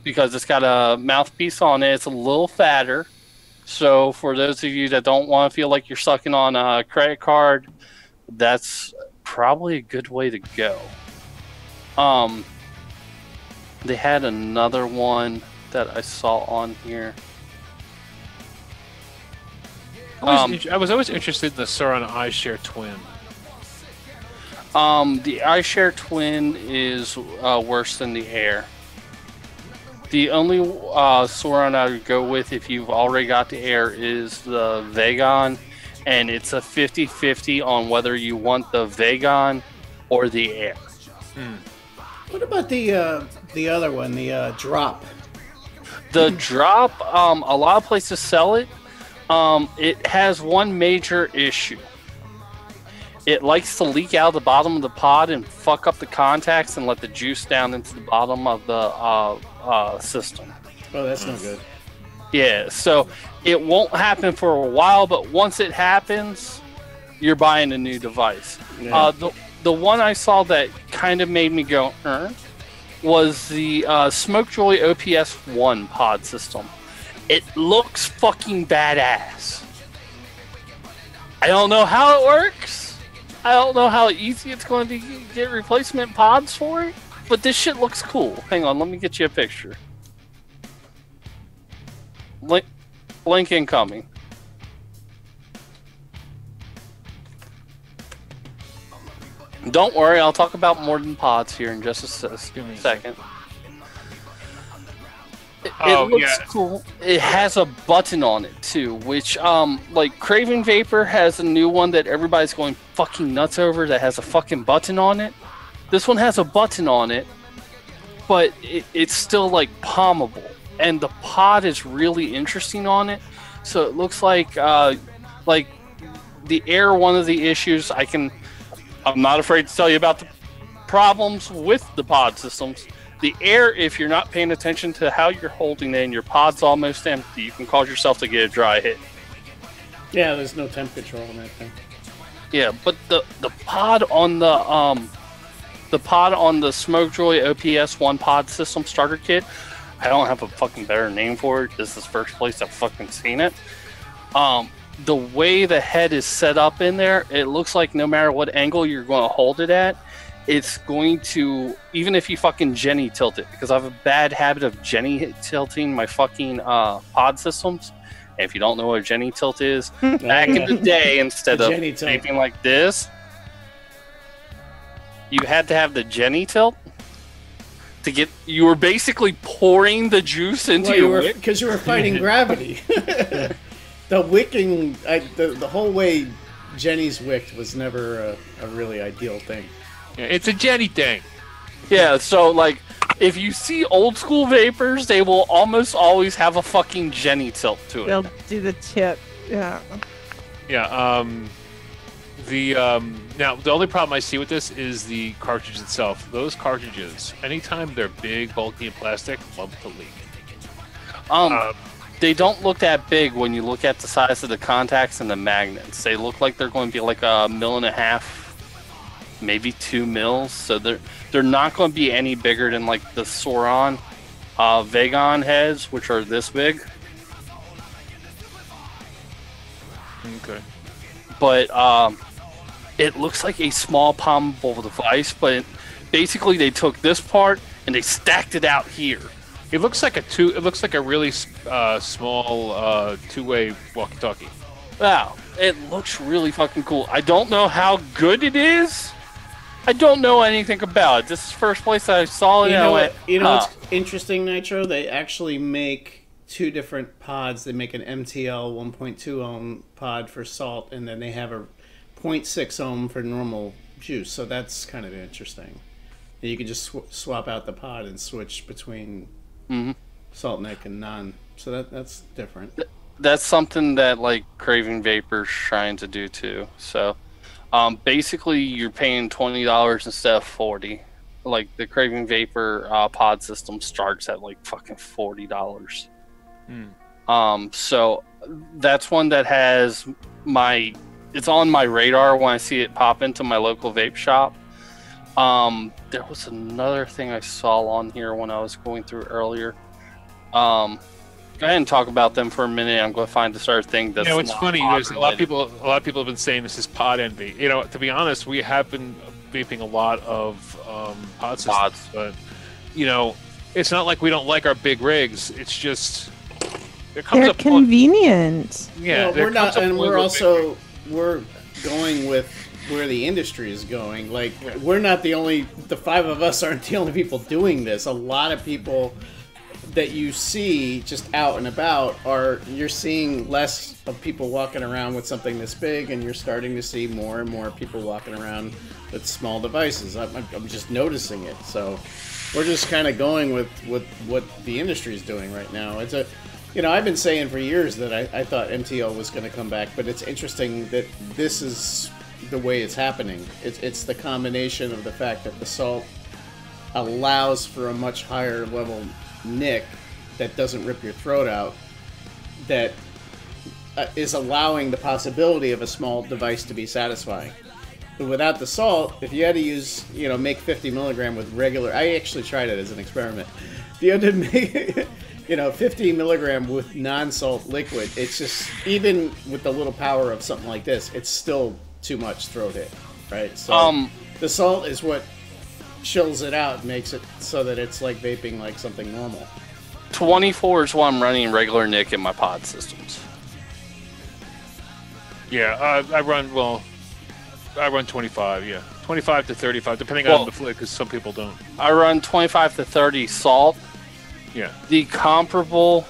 Because it's got a mouthpiece on it. It's a little fatter. So for those of you that don't want to feel like you're sucking on a credit card, that's probably a good way to go. They had another one that I saw on here. I was always interested in the Sauron iShare Twin. The iShare Twin is worse than the Air. The only Sauron I would go with if you've already got the Air is the Vagon, and it's a 50-50 on whether you want the Vagon or the Air. What about the other one, the Drop? The Drop, a lot of places sell it. It has one major issue. It likes to leak out of the bottom of the pod and fuck up the contacts and let the juice down into the bottom of the system. Oh, that's not good. Yeah, so it won't happen for a while, but once it happens, you're buying a new device. Yeah. The one I saw that kind of made me go, was the Smokejoy OPS-1 pod system. It looks fucking badass. I don't know how it works. I don't know how easy it's going to get replacement pods for it, but this shit looks cool. Hang on, let me get you a picture. Link incoming. Don't worry, I'll talk about more than pods here in just a second. It looks cool. It has a button on it too, which like Craven Vapor has a new one that everybody's going fucking nuts over that has a fucking button on it. This one has a button on it, but it's still like palmable, and the pod is really interesting on it. So it looks like the Air. One of the issues I'm not afraid to tell you about the problems with the pod systems. The Air, if you're not paying attention to how you're holding it and your pod's almost empty, you can cause yourself to get a dry hit. Yeah, there's no temp control on that thing. Yeah, but the pod on the Smokejoy OPS-1 pod system starter kit, I don't have a fucking better name for it. This is the first place I've fucking seen it. The way the head is set up in there, it looks like no matter what angle you're going to hold it at, it's going to, even if you fucking Jenny tilt it, because I have a bad habit of Jenny tilting my fucking pod systems. And if you don't know what a Jenny tilt is, back in the day, instead of vaping like this, you had to have the Jenny tilt to get. You were basically pouring the juice into your wick because you were fighting gravity. The wicking, the whole way Jenny's wicked was never a really ideal thing. Yeah, it's a Jenny thing. Yeah, so like if you see old school vapors, they will almost always have a fucking Jenny tilt to it. They'll do the tip. Yeah. Yeah. Now the only problem I see with this is the cartridge itself. Those cartridges, anytime they're big, bulky, and plastic, love to leak. They don't look that big when you look at the size of the contacts and the magnets. They look like they're going to be like 1.5 mils. Maybe 2 mils, so they're not going to be any bigger than like the Sauron Vagon heads, which are this big. Okay. But it looks like a small palmable device, but basically they took this part and they stacked it out here. It looks like It looks like a really small two-way walkie-talkie. Wow, it looks really fucking cool. I don't know how good it is. I don't know anything about it. This is the first place I saw it. You know what's interesting, Nitro? They actually make two different pods. They make an MTL 1.2 ohm pod for salt, and then they have a 0.6 ohm for normal juice. So that's kind of interesting. and you can just swap out the pod and switch between salt nick and non. So that's different. That's something that like Craving Vapor's trying to do too. So basically you're paying $20 instead of $40. Like the Craving Vapor pod system starts at like fucking $40. So that's one that has it's on my radar when I see it pop into my local vape shop. There was another thing I saw on here when I was going through earlier. Go ahead and talk about them for a minute. I'm going to find this other thing that's it's funny. There's a lot of people have been saying this is pod envy. You know, to be honest, we have been vaping a lot of pods, but you know, it's not like we don't like our big rigs. It's just they're convenient. Yeah, we're not, and we're going with where the industry is going. Like, we're not the 5 of us aren't the only people doing this. A lot of people that you see just out and about you're seeing less of people walking around with something this big, and you're starting to see more and more people walking around with small devices. I'm just noticing it. So we're just kind of going with what the industry is doing right now. It's I've been saying for years that I thought MTL was going to come back, but it's interesting that this is the way it's happening. It's the combination of the fact that the salt allows for a much higher level nick that doesn't rip your throat out, that is allowing the possibility of a small device to be satisfying. But without the salt, if you had to use, make 50 milligram with regular, I actually tried it as an experiment. If you had to make 50 milligram with non-salt liquid, it's just, even with the little power of something like this, it's still too much throat hit, right? So the salt is what chills it out and makes it so that it's like vaping like something normal. 24 is why I'm running regular nick in my pod systems. Yeah, I run 25, 25 to 35, depending on the fluid, because some people don't. I run 25 to 30 salt. Yeah. The comparable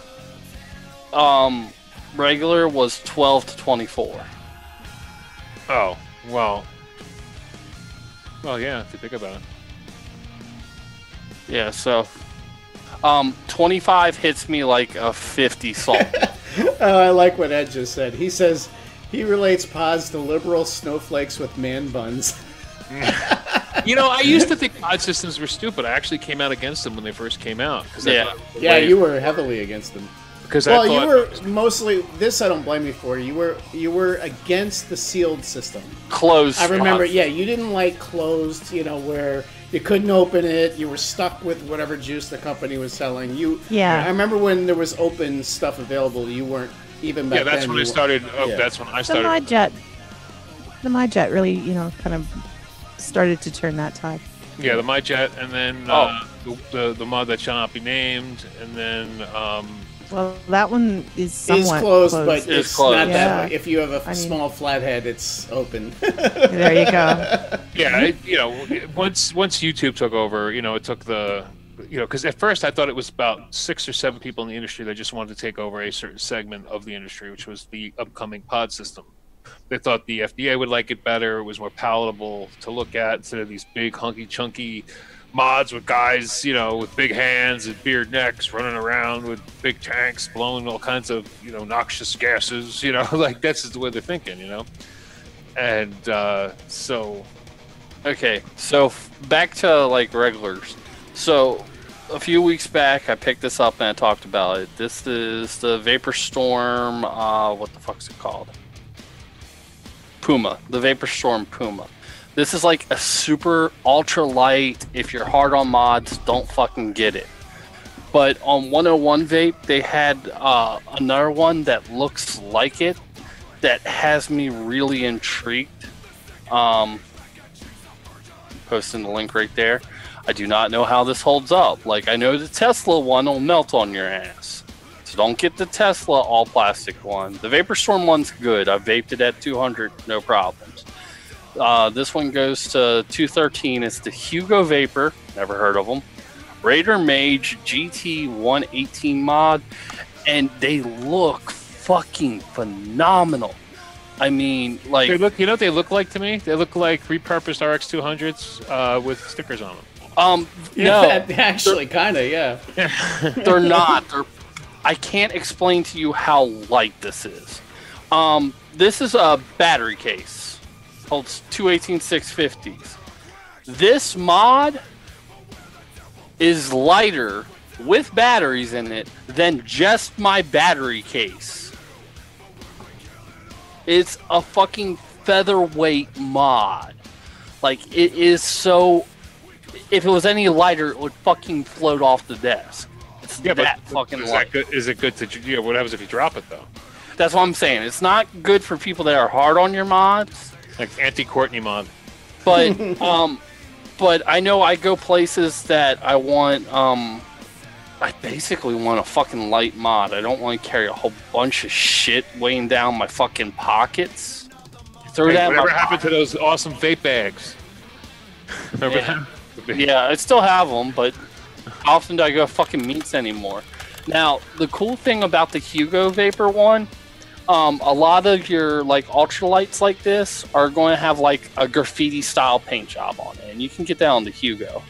regular was 12 to 24. Oh, well, yeah, if you think about it. Yeah, so 25 hits me like a 50 salt. I like what Ed just said. He says he relates pods to liberal snowflakes with man buns. I used to think pod systems were stupid. I actually came out against them when they first came out. You were heavily against them. Because you were mostly, this I don't blame you for. You were against the sealed system. Closed. I remember. Yeah, you didn't like closed. Where you couldn't open it. You were stuck with whatever juice the company was selling. I remember when there was open stuff available. You weren't even back then. Yeah, that's when I started. That's when I started. The MyJet really, kind of started to turn that tide. Yeah, the MyJet, and then the mod that shall not be named, and then. Well, that one is somewhat closed, but it's closed. not that way. If you have a small flathead, it's open. There you go. Yeah, once YouTube took over, it took the, because at first I thought it was about 6 or 7 people in the industry that just wanted to take over a certain segment of the industry, which was the upcoming pod system. They thought the FDA would like it better. It was more palatable to look at instead of these big, hunky, chunky mods with guys, with big hands and beard necks running around with big tanks blowing all kinds of, noxious gases, like that's just the way they're thinking, And so... Okay, so back to, like, regulars. So, a few weeks back, I picked this up and I talked about it. This is the Vapor Storm, what the fuck's it called? Puma. The Vapor Storm Puma. This is like a super ultra light. If you're hard on mods, don't fucking get it. But on 101 Vape, they had another one that looks like it that has me really intrigued. Posting the link right there. I do not know how this holds up. Like, I know the Tesla one will melt on your ass. So don't get the Tesla all plastic one. The Vapor Storm one's good. I've vaped it at 200, no problems. This one goes to 213. It's the Hugo Vapor. Never heard of them. Raider Mage GT 118 mod. And they look fucking phenomenal. I mean, like... They look, what they look like to me? They look like repurposed RX200s with stickers on them. No, actually, kind of, yeah. They're not. I can't explain to you how light this is. This is a battery case. Holds two 18650s. This mod is lighter with batteries in it than just my battery case. It's a fucking featherweight mod. Like, it is so... If it was any lighter, it would fucking float off the desk. It's that fucking light. Is it good to... what happens if you drop it, though? That's what I'm saying. It's not good for people that are hard on your mods. Like anti-Courtney mod. But, but I know I go places that I want... I basically want a fucking light mod. I don't want to carry a whole bunch of shit weighing down my fucking pockets. Whatever happened to those awesome vape bags? Remember that? Yeah, I still have them, but how often do I go fucking meets anymore? Now, the cool thing about the Hugo Vapor one, a lot of your like ultralights like this are going to have like a graffiti style paint job on it, and you can get that on the Hugo.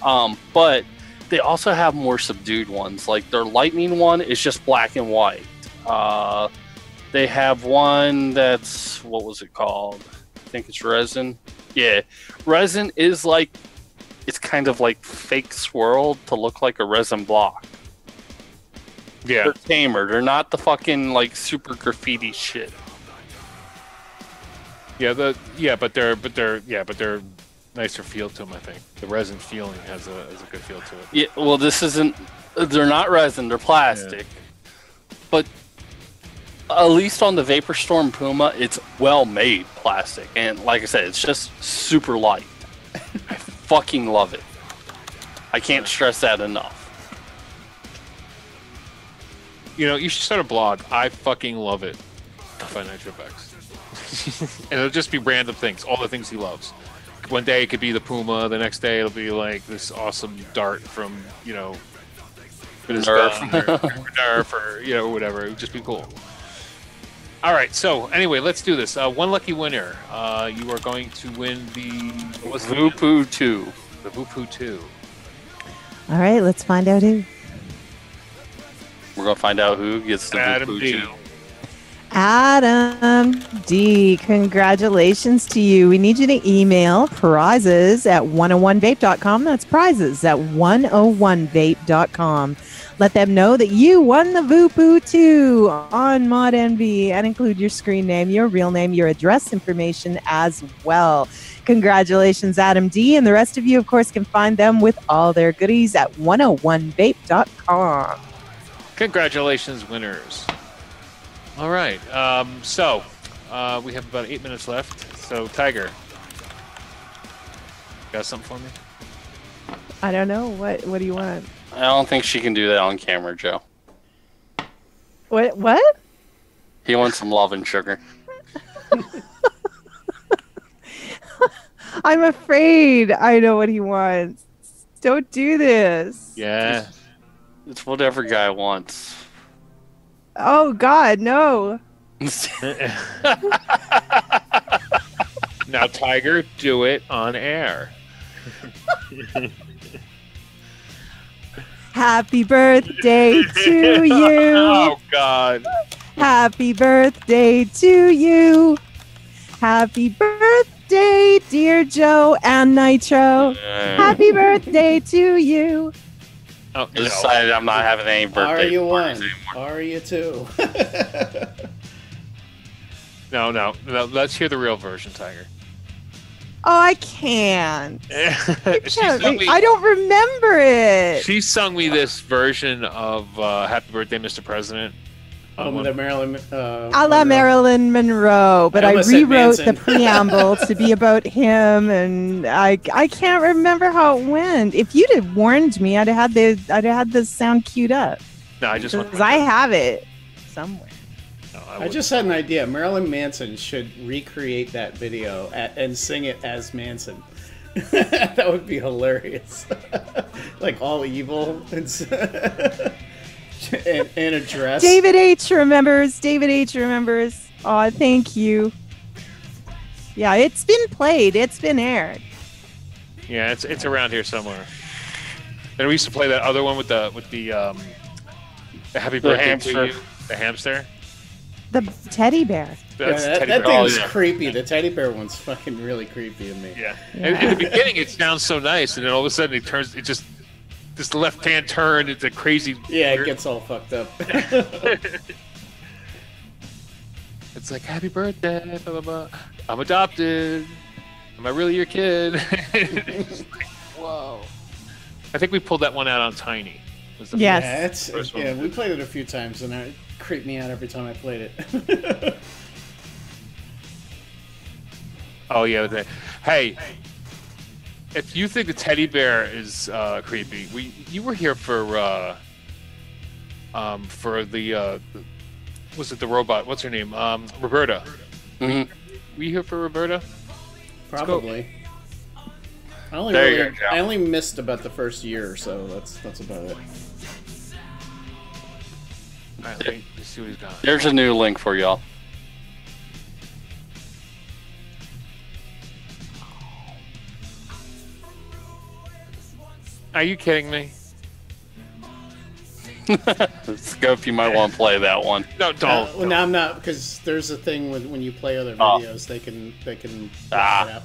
But they also have more subdued ones. Like their Lightning one is just black and white. They have one that's, what was it called? I think it's resin. Yeah, resin is like, it's kind of like fake swirled to look like a resin block. Yeah, they're tamer. They're not the fucking like super graffiti shit. Yeah, but they're nicer feel to them. I think the resin feeling has a good feel to it. Yeah, well, this isn't. They're not resin. They're plastic. Yeah. But at least on the Vapor Storm Puma, it's well made plastic, and like I said, it's just super light. I fucking love it. I can't stress that enough. You know, you should start a blog. I fucking love it. By Nitrobex. And it'll just be random things, all the things he loves. One day it could be the Puma, the next day it'll be like this awesome dart from, you know, Nerf or, you know, whatever. It would just be cool. All right, so anyway, let's do this. One lucky winner. You are going to win the Voopoo 2. The Voopoo 2. All right, let's find out who. We're going to find out who gets the Adam D. 2. Adam D, congratulations to you. We need you to email prizes@101vape.com. That's prizes at 101vape.com. Let them know that you won the Voopoo 2 on ModNB and include your screen name, your real name, your address information as well. Congratulations, Adam D. And the rest of you, of course, can find them with all their goodies at 101vape.com. Congratulations, winners. All right. So we have about 8 minutes left. So, Tiger, got something for me? I don't know. What do you want? I don't think she can do that on camera, Joe. What? He wants some love and sugar. I'm afraid I know what he wants. Don't do this. Yeah. It's whatever guy wants. Oh, God, no. Now, Tiger, do it on air. Happy birthday to you. Oh, God. Happy birthday to you. Happy birthday, dear Joe and Nitro. Happy birthday to you. I decided I'm not having any birthday Are you parties one? anymore. Are you two? No. Let's hear the real version, Tiger. Oh, I can't. I don't remember it. She sung me this version of Happy Birthday, Mr. President. The Marilyn. A la Marilyn Monroe, but I rewrote the preamble to be about him, and I can't remember how it went. If you'd have warned me, I'd have had the sound queued up. No, I just because I have it somewhere. No, I just had an idea. Marilyn Manson should recreate that video and sing it as Manson. That would be hilarious. Like all evil and a dress. David H. remembers. Oh, thank you. Yeah, it's been played. It's been aired. Yeah, it's around here somewhere. And we used to play that other one with the Happy Birthday to You, the hamster. The teddy bear. That thing's creepy. The teddy bear one's fucking really creepy to me. Yeah. And in the beginning, it sounds so nice, and then all of a sudden, this left-hand turn, it's a crazy. Yeah, it gets all fucked up. It's like, happy birthday, blah, blah, blah. I'm adopted. Am I really your kid? It's like, whoa. I think we pulled that one out on Tiny. Yes. Yeah, we played it a few times, and it creeped me out every time I played it. Oh, yeah. Hey, if you think the teddy bear is creepy, you were here for the was it the robot? What's her name? Roberta. Mm-hmm. Were you here for Roberta? Probably. I only missed about the first year or so. That's about it. All right, let's see what he's got. There's a new link for y'all. Are you kidding me? Scope, you might want to play that one. No, don't. Well, no, I'm not, because there's a thing when you play other videos, they can it out.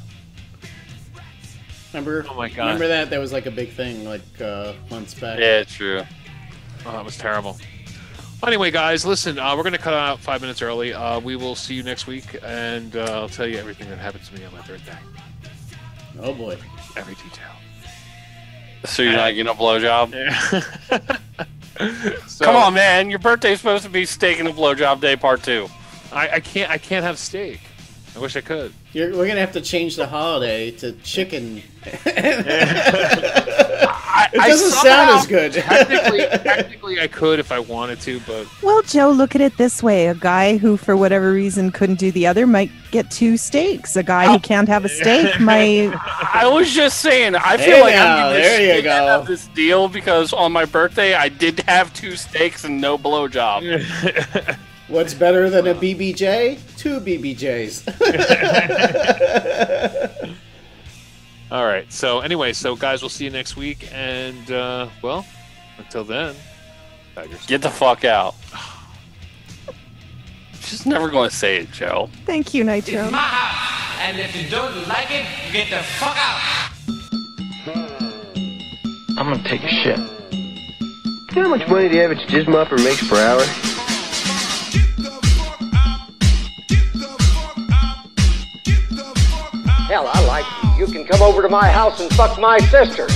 Remember? Oh my god! Remember that? That was like a big thing, like months back. Yeah, true. Oh, that was terrible. Anyway, guys, listen. We're gonna cut out 5 minutes early. We will see you next week, and I'll tell you everything that happened to me on my birthday. Oh boy! Every detail. So you're not getting a blowjob? Yeah. Come on, man! Your birthday's supposed to be steak and a blowjob day part 2. I can't have steak. I wish I could. We're gonna have to change the holiday to chicken. It doesn't sound as good. Technically, I could if I wanted to, but well, Joe, look at it this way: a guy who, for whatever reason, couldn't do the other might get 2 steaks. A guy who can't have a steak might. I was just saying. I feel like I'm getting out of this deal because on my birthday I did have 2 steaks and no blowjob. What's better than a BBJ? 2 BBJs. All right. So anyway, guys, we'll see you next week, and well, until then, get the fuck out. She's never going to say it, Joe. Thank you, Nitro. It's my house, and if you don't like it, get the fuck out. I'm gonna take a shit. You know how much money the average jizz mopper makes per hour? Hell, I like you. You can come over to my house and fuck my sister.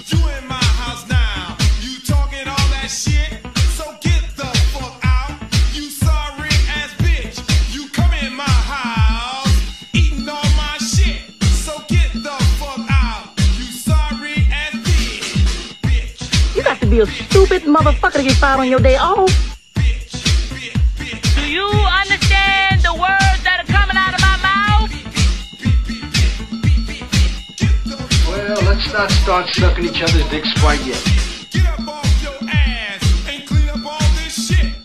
You in my house now. You talking all that shit? So get the fuck out. You sorry ass bitch. You come in my house, eating all my shit. So get the fuck out. You sorry ass bitch. You got to be a stupid motherfucker to get fired on your day off. Do you understand the words that are coming out of my mouth? Well, let's not start sucking each other's dicks quite yet. Get up off your ass and clean up all this shit.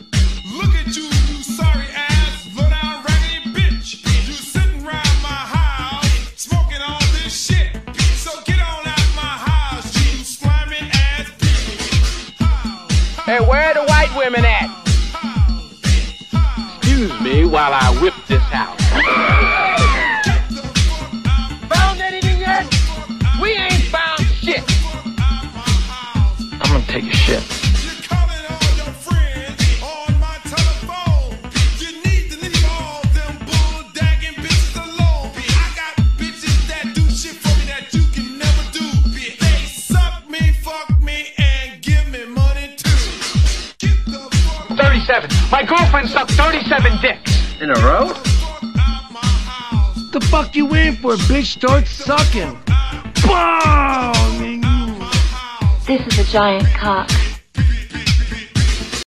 Look at you, you sorry ass, low down raggedy bitch. You sitting around my house, smoking all this shit. So get on out my house, you slimy ass bitch. Hey, where are the white women at? Excuse me while I whip this house. Found anything yet? We ain't found shit. I'm gonna take a shit. My girlfriend sucked 37 dicks. In a row? The fuck you in for, bitch? Start sucking. Boom! This is a giant cock.